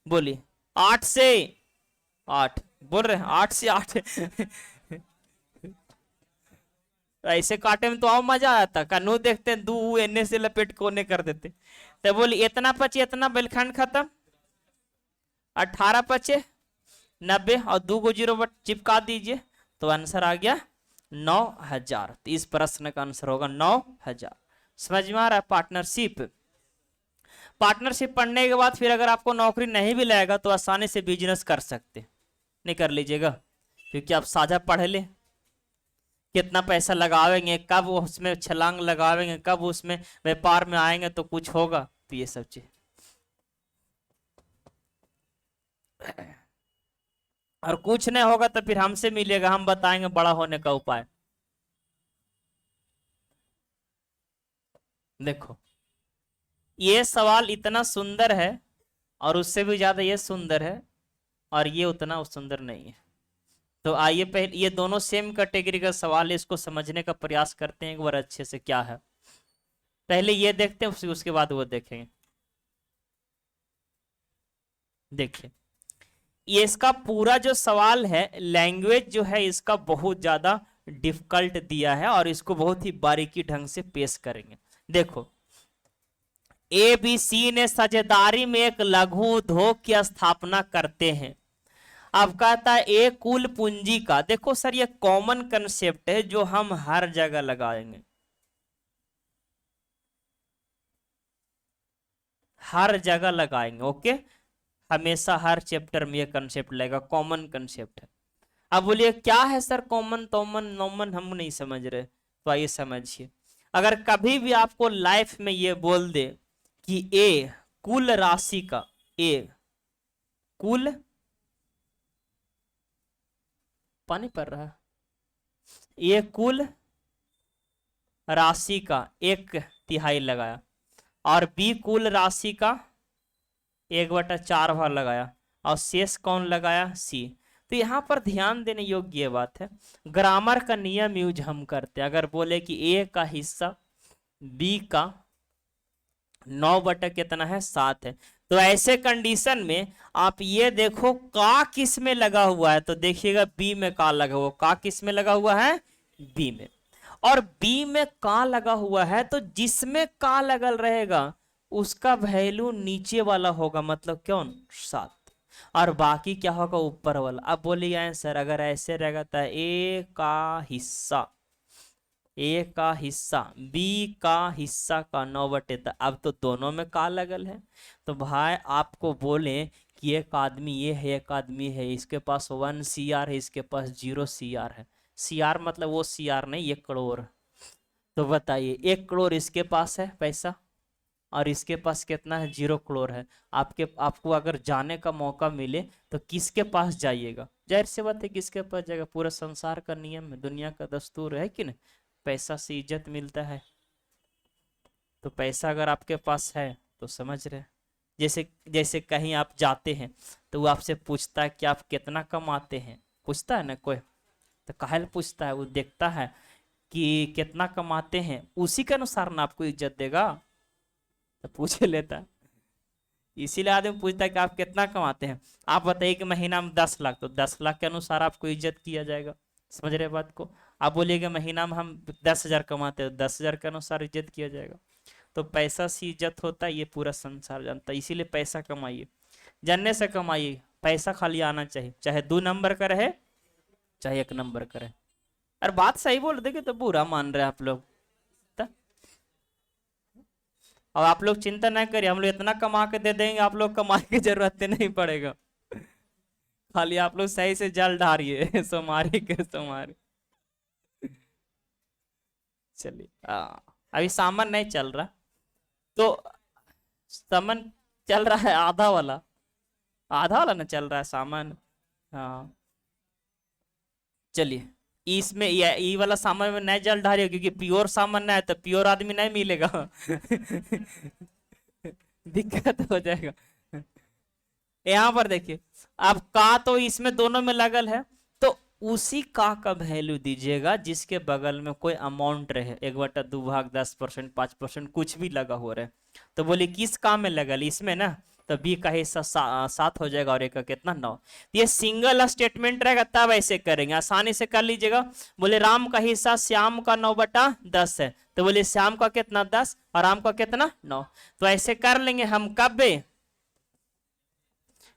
बोलिए 8 से 8, बोल रहे हैं 8 से 8 ऐसे काटे में तो और मजा आता, कानू देखते हैं दू एने से लपेट कोने कर देते। तो बोली इतना पचे इतना बेलखंड खत्म, 18 पचे 90 और 2 को 0 चिपका दीजिए, तो आंसर आ गया 9,000। तो इस प्रश्न का आंसर होगा 9,000। समझ में आ रहा है। पार्टनरशिप, पार्टनरशिप पढ़ने के बाद फिर अगर आपको नौकरी नहीं भी लगेगा तो आसानी से बिजनेस कर सकते, नहीं कर लीजिएगा, क्योंकि आप साझा पढ़ ले, कितना पैसा लगावेंगे, कब उसमें छलांग लगावेंगे, कब उसमें व्यापार में आएंगे तो कुछ होगा, तो ये सब चीज। और कुछ नहीं होगा तो फिर हमसे मिलेगा, हम बताएंगे बड़ा होने का उपाय। देखो ये सवाल इतना सुंदर है और उससे भी ज्यादा ये सुंदर है, और ये उतना सुंदर नहीं है। तो आइए पहले ये दोनों सेम कैटेगरी का सवाल है, इसको समझने का प्रयास करते हैं एक बार अच्छे से क्या है। पहले ये देखते हैं उसके बाद वो देखेंगे। देखिए ये इसका पूरा जो सवाल है, लैंग्वेज जो है इसका बहुत ज्यादा डिफिकल्ट दिया है और इसको बहुत ही बारीकी ढंग से पेश करेंगे। देखो ए बी सी ने साझेदारी में एक लघु उद्योग की स्थापना करते हैं। अब कहता है ए कुल पूंजी का, देखो सर ये कॉमन कंसेप्ट है जो हम हर जगह लगाएंगे, हर जगह लगाएंगे, ओके, हमेशा हर चैप्टर में ये कंसेप्ट लगेगा, कॉमन कंसेप्ट है। अब बोलिए क्या है सर कॉमन, तोमन नोमन हम नहीं समझ रहे, तो आइए समझिए। अगर कभी भी आपको लाइफ में ये बोल दे कि ए कुल राशि का, ए कुल, पानी पड़ रहा है, ये कुल राशि का 1/3 लगाया और बी कुल राशि का 1/4 भाग लगाया और शेष कौन लगाया, सी। तो यहां पर ध्यान देने योग्य ये बात है, ग्रामर का नियम यूज हम करते हैं। अगर बोले कि ए का हिस्सा बी का 9 कितना है 7 है, तो ऐसे कंडीशन में आप ये देखो का किस में लगा हुआ है, तो देखिएगा बी में का लगा हुआ, का किस में लगा हुआ है, बी में। और बी में का लगा हुआ है तो जिसमें का लगल रहेगा उसका वैल्यू नीचे वाला होगा, मतलब क्यों 7, और बाकी क्या होगा ऊपर वाला। अब बोलिए आंसर अगर ऐसे रहेगा तो ए का हिस्सा, ए का हिस्सा बी का हिस्सा का 9/10, अब तो दोनों में का लगल है। तो भाई आपको बोले कि एक आदमी ये है, एक आदमी है, इसके पास 1 CR है, इसके पास 0 CR है, CR मतलब वो CR नहीं 1 करोड़, तो बताइए 1 करोड़ इसके पास है पैसा और इसके पास कितना है 0 करोड़ है। आपको अगर जाने का मौका मिले तो किसके पास जाइएगा, जाहिर सी बात है किसके पास जाएगा, पूरा संसार का नियम है, दुनिया का दस्तूर है कि नहीं, पैसा से इज्जत मिलता है। तो पैसा अगर आपके पास है तो समझ रहे, जैसे जैसे कहीं आप जाते हैं तो वो आपसे पूछता है कि आप कितना कमाते हैं, पूछता है ना कोई, तो काहे पूछता है, वो देखता है कि कितना कमाते हैं, उसी के अनुसार ना आपको इज्जत देगा, तो पूछ लेता है। इसीलिए आदमी पूछता है कि आप कितना कमाते हैं, आप बताइए कि महीना में 10 लाख, तो 10 लाख के अनुसार आपको इज्जत किया जाएगा। समझ रहे बात को। आप बोलिएगा महीना में हम 10,000 कमाते हैं, 10,000 के अनुसार इज्जत किया जाएगा। तो पैसा से इज्जत होता है, ये पूरा संसार जानता है। इसीलिए पैसा कमाइए, जानने से कमाइए, पैसा खाली आना चाहिए, चाहे 2 नंबर का रहे चाहे 1 नंबर का रहे। और बात सही बोल देंगे तो बुरा मान रहे आप लोग, और आप लोग चिंता ना करिए, हम लोग इतना कमा के दे देंगे, आप लोग कमाने की जरूरत नहीं पड़ेगा, खाली आप लोग सही से जल ढारिए सोमारी के सोमारी। चलिए अभी सामान नहीं चल रहा, तो सामान चल रहा है आधा वाला, आधा वाला ना चल रहा है सामान। हाँ चलिए, इसमें ये ई वाला सामान में नहीं जल ढारियो, क्योंकि प्योर सामान नहीं है तो प्योर आदमी नहीं मिलेगा। दिक्कत हो जाएगा। यहाँ पर देखिए, अब का तो इसमें दोनों में लगल है, तो उसी का वैल्यू दीजिएगा जिसके बगल में कोई अमाउंट रहे, 1/2 10%, 5%, कुछ भी लगा हो रहा है। तो बोले किस काम में लगल, इसमें ना, तो बी का हिस्सा 7 हो जाएगा और एक का कितना 9। ये सिंगल स्टेटमेंट रहेगा तब ऐसे करेंगे, आसानी से कर लीजिएगा। बोले राम का हिस्सा श्याम का 9/10 है, तो बोले श्याम का कितना 10 और राम का कितना 9। तो ऐसे कर लेंगे हम कब,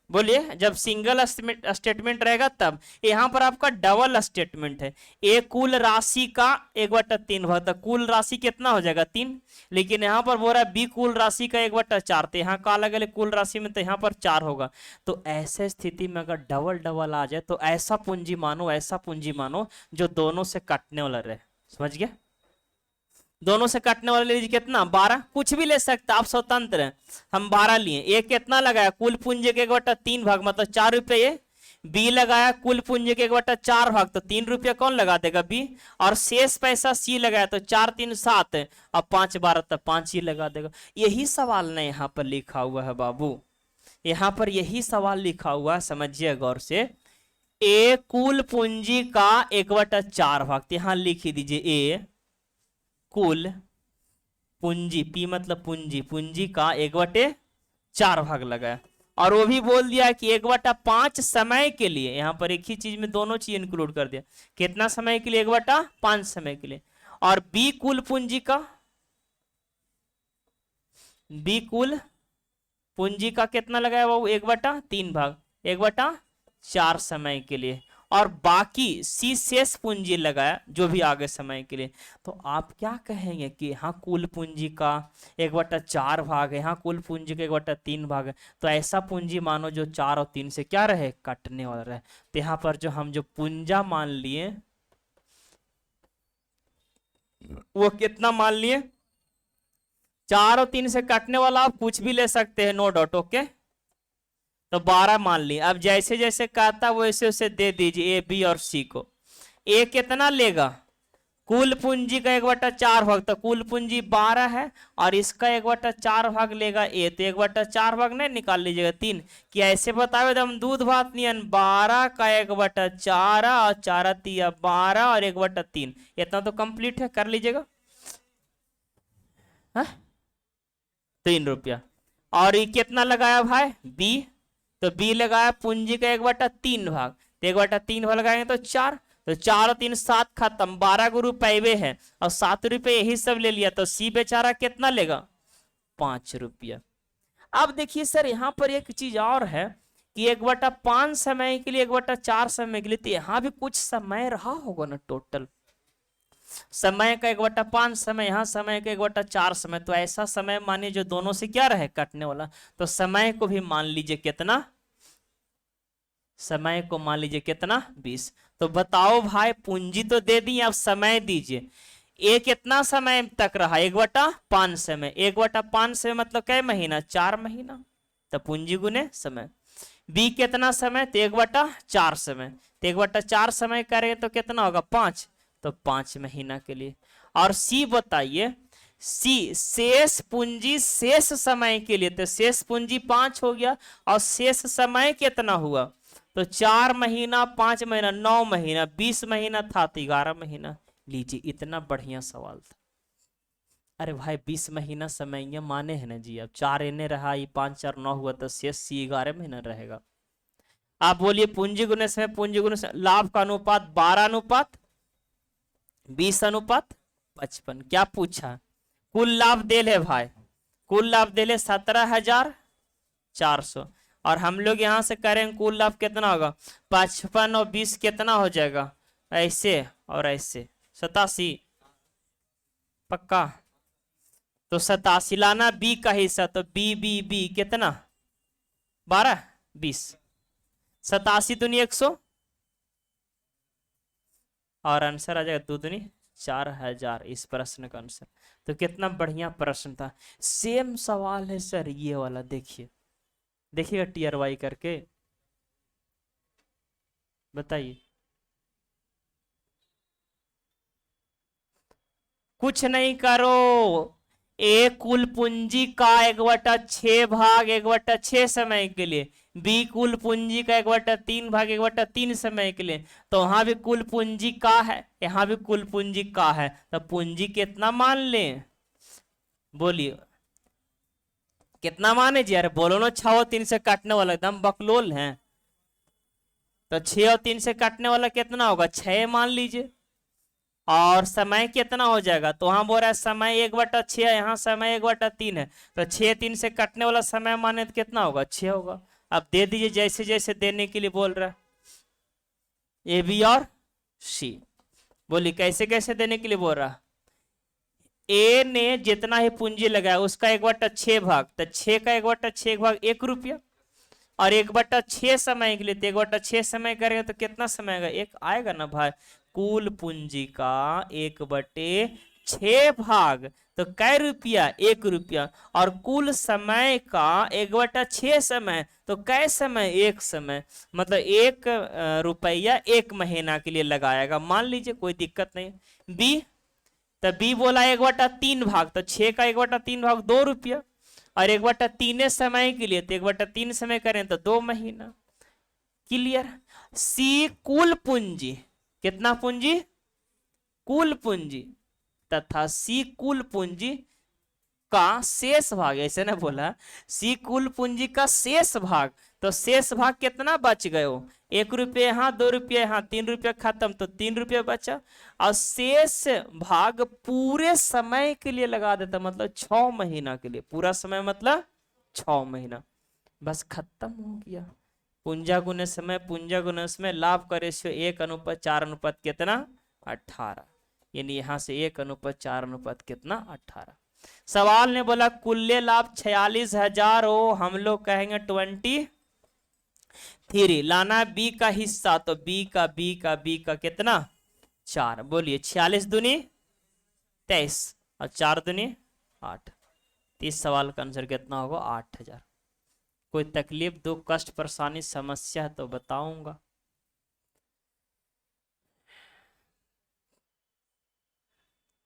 बोलिए जब सिंगल स्टेटमेंट रहेगा तब। यहां पर आपका डबल स्टेटमेंट है, ए कुल राशि का 1/3 होता, कुल राशि कितना हो जाएगा 3, लेकिन यहां पर बोल रहा है बी कुल राशि का 1/4, तो यहाँ का अलग अलग कुल राशि में तो यहाँ पर 4 होगा। तो ऐसे स्थिति में अगर डबल डबल आ जाए तो ऐसा पूंजी मानो, ऐसा पूंजी मानो जो दोनों से काटने वाला रहे, समझ गया। दोनों से काटने वाले लीजिए कितना 12, कुछ भी ले सकते आप, स्वतंत्र है। हम 12 लिए, एक कितना लगाया कुल पूंजी के 1/3 भाग, मतलब 4 रुपये। बी लगाया कुल पूंजी के 1/4 भाग, तो 3 रुपया कौन लगा देगा, बी। और शेष पैसा सी लगाया, तो 4 3 7 और 5 12, तो 5 ही लगा देगा। यही सवाल ने यहाँ पर लिखा हुआ है बाबू, यहाँ पर यही सवाल लिखा हुआ है, समझिए गौर से। ए कुल पूंजी का 1/4 भाग, तो यहाँ लिख ही दीजिए ए कुल पूंजी, पी मतलब पूंजी, पूंजी का 1/4 भाग लगाया। और वो भी बोल दिया कि 1/5 समय के लिए, यहां पर एक ही चीज में दोनों चीज इंक्लूड कर दिया, कितना समय के लिए 1/5 समय के लिए। और बी कुल पूंजी का, बी कुल पूंजी का कितना लगाया बाबू 1/3 भाग, 1/4 समय के लिए। और बाकी सी शेष पूंजी लगाया जो भी आगे समय के लिए। तो आप क्या कहेंगे कि यहाँ कुल पूंजी का 1/4 भाग है, यहाँ कुल पूंजी का 1/3 भाग है, तो ऐसा पूंजी मानो जो 4 और 3 से क्या रहे, कटने वाला रहे। तो यहाँ पर जो हम जो पूंजा मान लिए वो कितना मान लिए, 4 और 3 से कटने वाला, आप कुछ भी ले सकते हैं, नो डाउट, ओके। तो 12 मान लिए। अब जैसे जैसे कहता वैसे वैसे दे दीजिए ए बी और सी को। ए कितना लेगा, कुल पूंजी का 1/4 भाग, तो कुल पूंजी 12 है और इसका 1/4 भाग लेगा ए, तो 1/4 भाग नहीं निकाल लीजिएगा 3। कि ऐसे बताओ एकदम दूध भात नियन, 12 का 1/4 और 4 तिया 12 और 1/3, इतना तो कंप्लीट है, कर लीजिएगा। 3 रुपया। और ये कितना लगाया भाई, बी, तो बी लगाया पूंजी का 1/3 भाग, तो 1/3 भाग लगाएंगे तो 4, तो 4 और 3 7 खत्म, 12 को रुपये है और 7 रुपये यही सब ले लिया, तो सी बेचारा कितना लेगा 5 रुपया। अब देखिए सर यहाँ पर एक चीज और है कि 1/5 समय के लिए 1/4 समय के लिए, तो यहाँ भी कुछ समय रहा होगा ना टोटल, समय का 1/5 समय, यहाँ समय का 1/4 समय, तो ऐसा समय मानिए जो दोनों से क्या रहे, कटने वाला। तो समय को भी मान लीजिए कितना, समय को मान लीजिए कितना 20। तो बताओ भाई पूंजी तो दे दी, अब समय दीजिए। ए कितना समय तक रहा, 1/5 समय, 1/5 समय मतलब कै महीना, 4 महीना, तो पूंजी गुने समय। बी कितना समय, तो 1/4 समय, तो 1/4 समय करेंगे तो कितना होगा 5, तो 5 महीना के लिए। और सी बताइए, सी शेष पूंजी शेष समय के लिए, तो शेष पूंजी 5 हो गया और शेष समय कितना हुआ, तो 4 महीना 5 महीना 9 महीना, 20 महीना था तो 11 महीना। लीजिए इतना बढ़िया सवाल था। अरे भाई 20 महीना समय ये माने है ना जी, अब 4 इन्हें रहा, ये 5 4 9 हुआ, तो शेष सी 11 महीना रहेगा। आप बोलिए पूंजी गुने समय, पूंजी गुने समय, लाभ का अनुपात 12:20:55। क्या पूछा, कुल लाभ देल है भाई, कुल लाभ देल है 17,400, और हम लोग यहां से करें कुल लाभ कितना होगा, 55 और 20 कितना हो जाएगा, ऐसे और ऐसे 87, पक्का। तो 87 लाना बी का हिस्सा, तो बी बी बी कितना 12 20, 87 दूनी 100 और आंसर आ जाएगा 2 दूनी 4,000, इस प्रश्न का आंसर। तो कितना बढ़िया प्रश्न था। सेम सवाल है सर ये वाला, देखिए देखिएगा टीआर वाई करके बताइए। कुछ नहीं करो, ए कुल पूंजी का 1/6 भाग 1/6 समय के लिए, बी कुल पूंजी का 1/3 भाग 1/3 समय के लिए। तो वहां भी कुल पूंजी का है, यहां भी कुल पूंजी का है, तो पूंजी कितना मान लें? बोलिए कितना माने जी? अरे बोलो ना, 6 और 3 से काटने वाला एकदम बकलोल है। तो 6 और 3 से काटने वाला कितना होगा? 6 मान लीजिए। और समय कितना हो जाएगा? तो वहां बोल रहा है समय 1/6, यहाँ समय 1/3 है। तो 6 3 से कटने वाला समय माने तो कितना होगा? 6 होगा। अब दे दीजिए जैसे जैसे देने के लिए बोल रहा है, ए बी और सी। बोली कैसे कैसे देने के लिए बोल रहा है? ए ने जितना ही पूंजी लगाया उसका 1/6 भाग, तो 6 का 1/6 भाग 1 रुपया, और 1/6 समय के लिए, तो 1/6 समय करेगा तो कितना समय आएगा? 1 आएगा ना भाई। कुल पूंजी का 1/6 भाग तो कै रुपया? 1 रुपया। और कुल समय का 1/6 समय तो कै समय? 1 समय। मतलब 1 रुपया 1 महीना के लिए लगाएगा, मान लीजिए, कोई दिक्कत नहीं। बी, तो बी बोला 1/3 भाग, तो 6 का 1/3 भाग 2 रुपया, और 1/3 समय के लिए, तो 1/3 समय करें तो 2 महीना। क्लियर? सी कुल पूंजी, कितना पूंजी? कुल पूंजी, तथा सी कुल पूंजी का शेष भाग, ऐसे ना बोला, सी कुल पूंजी का शेष भाग, तो शेष भाग कितना बच गए हो? 1 रुपये यहाँ, 2 रुपये यहाँ, 3 रुपये खत्म, तो 3 रुपये बचा। और शेष भाग पूरे समय के लिए लगा देता, मतलब 6 महीना के लिए, पूरा समय मतलब 6 महीना। बस खत्म हो गया। पूंजा गुने समय, पूंजा गुने समय, लाभ का रेशियो 1:4 कितना? 18। यानी यहां से 1:4 कितना? 18। सवाल ने बोला कुल्ले लाभ 46,000 हो, हम लोग कहेंगे 23 लाना बी का हिस्सा, तो बी का कितना? 4। बोलिए 46 दूनी 23 और 4 दूनी 8। 30 सवाल का आंसर कितना होगा? 8,000। कोई तकलीफ, दुख, कष्ट, परेशानी, समस्या है तो बताऊंगा।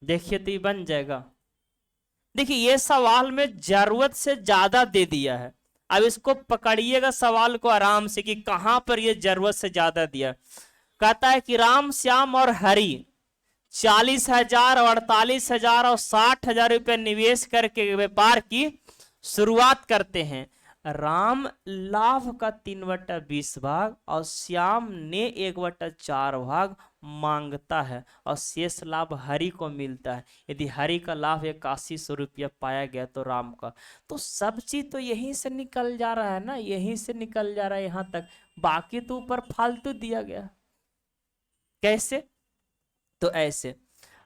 देखिए तो ये बन जाएगा। देखिए ये सवाल में जरूरत से ज्यादा दे दिया है, अब इसको पकड़िएगा सवाल को आराम से कि कहां पर ये जरूरत से ज्यादा दिया। कहता है कि राम, श्याम और हरि 40,000, 48,000 और 60,000 रुपये निवेश करके व्यापार की शुरुआत करते हैं। राम लाभ का 3/20 भाग और श्याम ने 1/4 भाग मांगता है, और शेष लाभ हरि को मिलता है। यदि हरि का लाभ 8100 रुपया पाया गया तो राम का, तो सब चीज तो यहीं से निकल जा रहा है ना, यहीं से निकल जा रहा है यहां तक, बाकी तो ऊपर फालतू दिया गया। कैसे? तो ऐसे,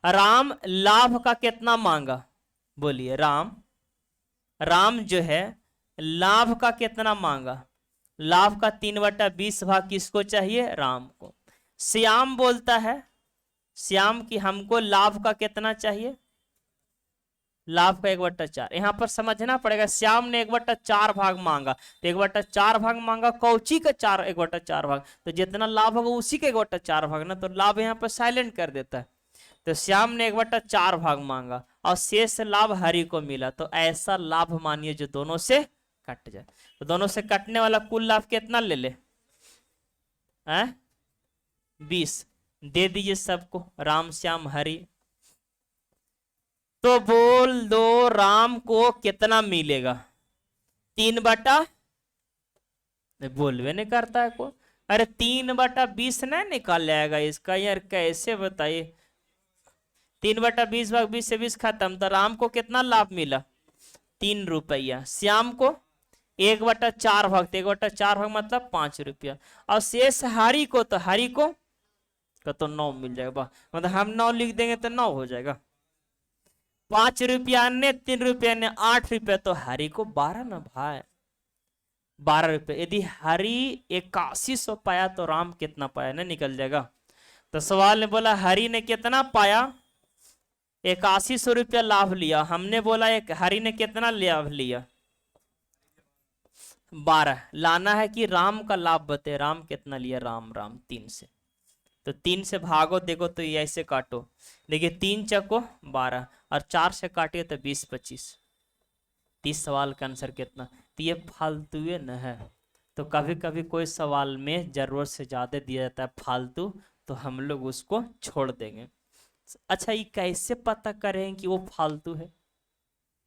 राम लाभ का कितना मांगा? बोलिए, राम जो है लाभ का कितना मांगा? लाभ का 3/20 भाग किसको चाहिए? राम को। श्याम बोलता है, श्याम की हमको लाभ का कितना चाहिए? लाभ का 1/4। यहां पर समझना पड़ेगा, श्याम ने 1/4 भाग मांगा, तो 1/4 भाग मांगा, कौची का 1/4 भाग, तो जितना लाभ होगा उसी के 1/4 भाग ना, तो लाभ यहाँ पर साइलेंट कर देता है। तो श्याम ने 1/4 भाग मांगा और शेष लाभ हरि को मिला, तो ऐसा लाभ मानिए जो दोनों से कट जाए। तो दोनों से कटने वाला कुल लाभ कितना ले ले? 20। दे दीजिए सबको, राम, श्याम, हरि। तो बोल दो राम को कितना मिलेगा? 3/, बोलवे नहीं करता है को। अरे 3/20 नहीं निकाल जाएगा इसका यार, कैसे बताइए? 3/20 भाग 20 से 20 खत्म, तो राम को कितना लाभ मिला? 3 रुपया। श्याम को 1/4 भाग, 1/4 भाग मतलब 5 रुपया। और शेष हरि को, तो हरि को तो 9 मिल जाएगा। मतलब हम 9 लिख देंगे तो 9 हो जाएगा। 5 रुपया ने, 3 रुपया ने, 8 रुपया, तो हरि को 12 ना भाई, 12 रुपये। यदि हरि 8100 पाया तो राम कितना पाया? ना निकल जाएगा। तो सवाल ने बोला हरि ने कितना पाया? 8100 रुपया लाभ लिया। हमने बोला एक हरि ने कितना लाभ लिया? 12। लाना है कि राम का लाभ बते, राम कितना लिया? राम 3 से तो 3 से भागो, देखो तो ये ऐसे काटो, देखिए 3 चको 12 और 4 से काटिए तो 20 25, 30 सवाल का आंसर कितना? तो ये फालतू न है। तो कभी कभी कोई सवाल में जरूरत से ज्यादा दिया जाता है फालतू, तो हम लोग उसको छोड़ देंगे। अच्छा, ये कैसे पता करें कि वो फालतू है?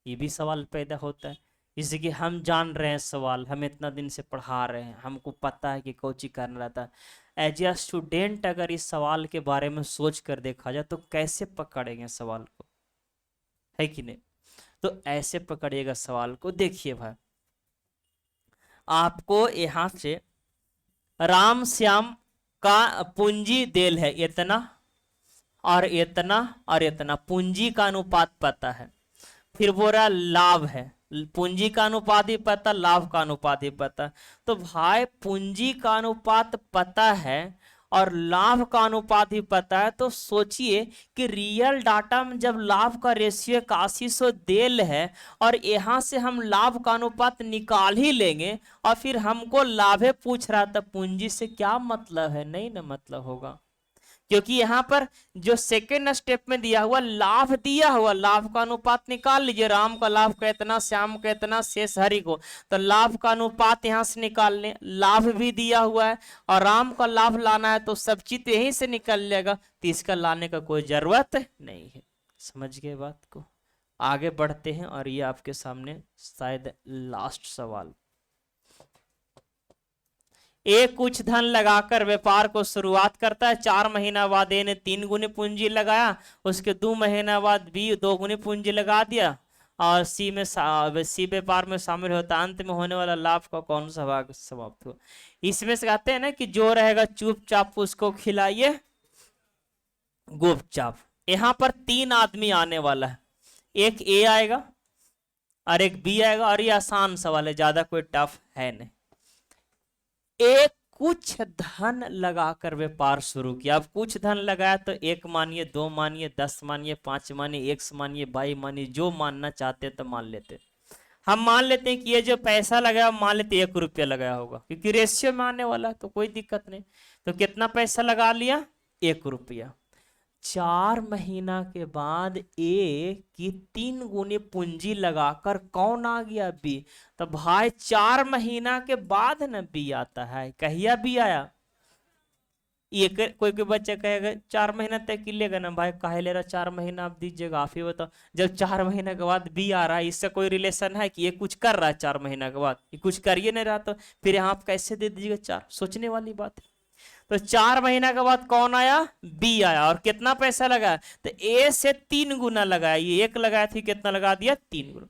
ये भी सवाल पैदा होता है। जैसे कि हम जान रहे हैं सवाल, हम इतना दिन से पढ़ा रहे हैं, हमको पता है कि कोचिंग करना रहता है। एज ए स्टूडेंट अगर इस सवाल के बारे में सोच कर देखा जाए तो कैसे पकड़ेंगे सवाल को, है कि नहीं? तो ऐसे पकड़िएगा सवाल को। देखिए भाई, आपको यहां से राम श्याम का पूंजी देल है इतना और इतना और इतना, पूंजी का अनुपात पता है। फिर बोल रहा लाभ है, पूंजी का अनुपात भी पता, लाभ का अनुपात भी पता। तो भाई पूंजी का अनुपात पता है और लाभ का अनुपात भी पता है, तो सोचिए कि रियल डाटा में जब लाभ का रेशियो 8100 देल है और यहां से हम लाभ का अनुपात निकाल ही लेंगे और फिर हमको लाभे पूछ रहा था, पूंजी से क्या मतलब है? नहीं ना मतलब होगा, क्योंकि यहां पर जो सेकेंड स्टेप में दिया हुआ लाभ दिया हुआ, लाभ का अनुपात निकाल लीजिए, राम का लाभ का इतना, श्याम का इतना, शेष हरि को, तो लाभ का अनुपात यहां से निकाल लें। लाभ भी दिया हुआ है और राम का लाभ लाना है तो सब चीज यहीं से निकल जाएगा, तो इसका लाने का कोई जरूरत नहीं है। समझ गए बात को? आगे बढ़ते हैं और ये आपके सामने शायद लास्ट सवाल। एक कुछ धन लगाकर व्यापार को शुरुआत करता है, 4 महीना बाद ए ने 3 गुनी पूंजी लगाया, उसके 2 महीना बाद बी 2 गुनी पूंजी लगा दिया और सी व्यापार में शामिल होता, अंत में होने वाला लाभ का कौन सा भाग समाप्त हो? इसमें से कहते हैं ना कि जो रहेगा चुपचाप उसको खिलाइए गुपचाप। यहां पर 3 आदमी आने वाला है, एक ए आएगा और एक बी आएगा, और ये आसान सवाल है, ज्यादा कोई टफ है नहीं। एक कुछ धन लगाकर व्यापार शुरू किया। अब कुछ धन लगाया तो 1 मानिए, 2 मानिए, 10 मानिए, 5 मानिए, 1 मानिए, 22 मानिए, जो मानना चाहते तो मान लेते। हम मान लेते हैं कि ये जो पैसा लगाया मान लेते 1 रुपया लगाया होगा, क्योंकि रेशियो में आने वाला तो कोई दिक्कत नहीं। तो कितना पैसा लगा लिया? 1 रुपया। 4 महीना के बाद ए की 3 गुनी पूंजी लगाकर कौन आ गया? बी। तो भाई 4 महीना के बाद ना बी आता है, कहिया बी आया? ये कोई कोई बच्चा कहेगा 4 महीना तक की लेगा ना भाई, काहे ले रहा 4 महीना, आप दीजिएगा, आप ही बताओ। जब 4 महीने के बाद बी आ रहा है, इससे कोई रिलेशन है कि ये कुछ कर रहा है 4 महीना के बाद? ये कुछ करिए नहीं रहा, तो फिर यहाँ आप कैसे दे दीजिएगा 4? सोचने वाली बात है। तो 4 महीना के बाद कौन आया? बी आया। और कितना पैसा लगा? तो ए से 3 गुना लगाया, ये 1 लगाया थी, कितना लगा दिया? 3 गुना।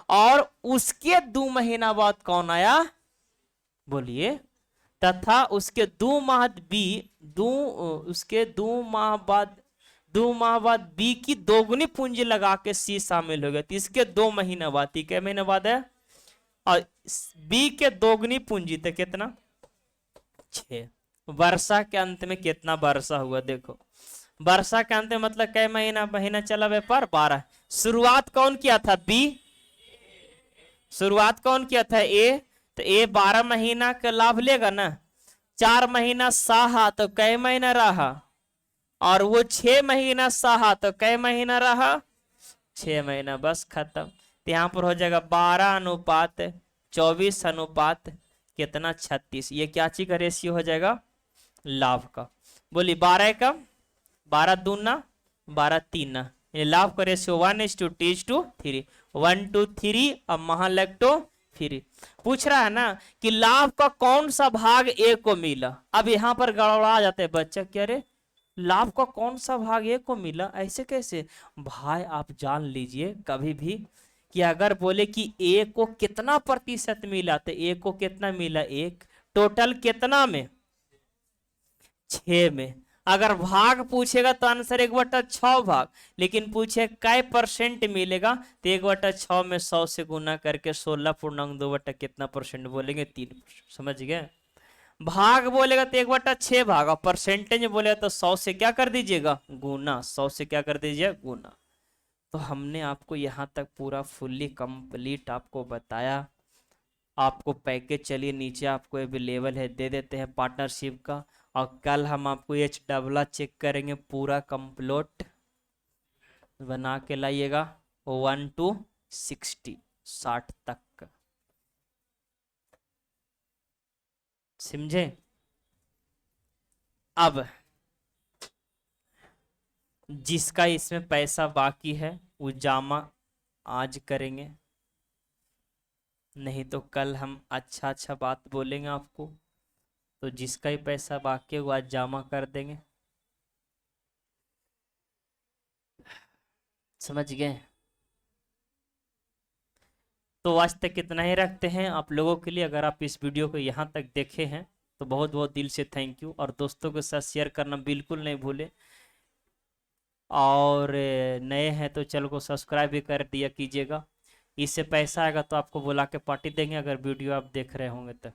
और उसके 2 महीना बाद कौन आया? बोलिए। तथा उसके 2 माह बी, उसके 2 माह बाद बी की 2 गुनी पूंजी लगा के सी शामिल हो गया, तो इसके 2 महीना बाद, क्या महीना बाद है? और बी के 2 गुनी पूंजी तो कितना? 6। वर्षा के अंत में कितना वर्षा हुआ? देखो, वर्षा के अंत में मतलब कै महीना चला व्यापार? 12। शुरुआत कौन किया था? बी। शुरुआत कौन किया था? ए। तो ए 12 महीना का लाभ लेगा ना। 4 महीना सहा तो कै महीना रहा? और वो 6 महीना सहा तो कै महीना रहा? 6 महीना। बस खत्म। तो यहां पर हो जाएगा 12 अनुपात 24 अनुपात कितना? 36। ये क्या चीज का रेशियो हो जाएगा? लाभ का। बोली 12 का 12 दूना 12 तीना, ये लाभ का रेशियो 1:2:3, 1:3। अब महालैक्टो 3 पूछ रहा है ना कि लाभ का कौन सा भाग ए को मिला। अब यहां पर गड़बड़ा जाते हैं बच्चा, क्या रे लाभ का कौन सा भाग ए को मिला, ऐसे कैसे? भाई आप जान लीजिए कभी भी कि अगर बोले कि ए को कितना प्रतिशत मिला, तो ए को कितना मिला? 1। टोटल कितना में? 6 में। अगर भाग पूछेगा तो आंसर 1/6 भाग, लेकिन पूछे कै परसेंट मिलेगा, तो 1/6 में 100 से गुना करके 16.2 कितना परसेंट बोलेंगे? 3%। समझ गए? भाग बोलेगा तो 1/6 भाग, और परसेंटेज बोलेगा तो 100 से क्या कर दीजिएगा? गुना। 100 से क्या कर दीजिए? गुना। तो हमने आपको यहाँ तक पूरा फुल्ली कंप्लीट आपको बताया। आपको पैकेज चलिए नीचे आपको अवेलेबल है, दे देते हैं पार्टनरशिप का, और कल हम आपको एच डबला चेक करेंगे, पूरा कंप्लीट बना के लाइएगा 1 to 60 तक, समझे। अब जिसका इसमें पैसा बाकी है वो जमा आज करेंगे, नहीं तो कल हम अच्छा अच्छा बात बोलेंगे आपको। तो जिसका ही पैसा बाकी है वो आज जमा कर देंगे, समझ गए। तो आज तक इतना ही रखते हैं आप लोगों के लिए। अगर आप इस वीडियो को यहाँ तक देखे हैं तो बहुत बहुत दिल से थैंक यू, और दोस्तों के साथ शेयर करना बिल्कुल नहीं भूले। और नए हैं तो चैनल को सब्सक्राइब भी कर दिया कीजिएगा, इससे पैसा आएगा तो आपको बुला के पार्टी देंगे अगर वीडियो आप देख रहे होंगे तो।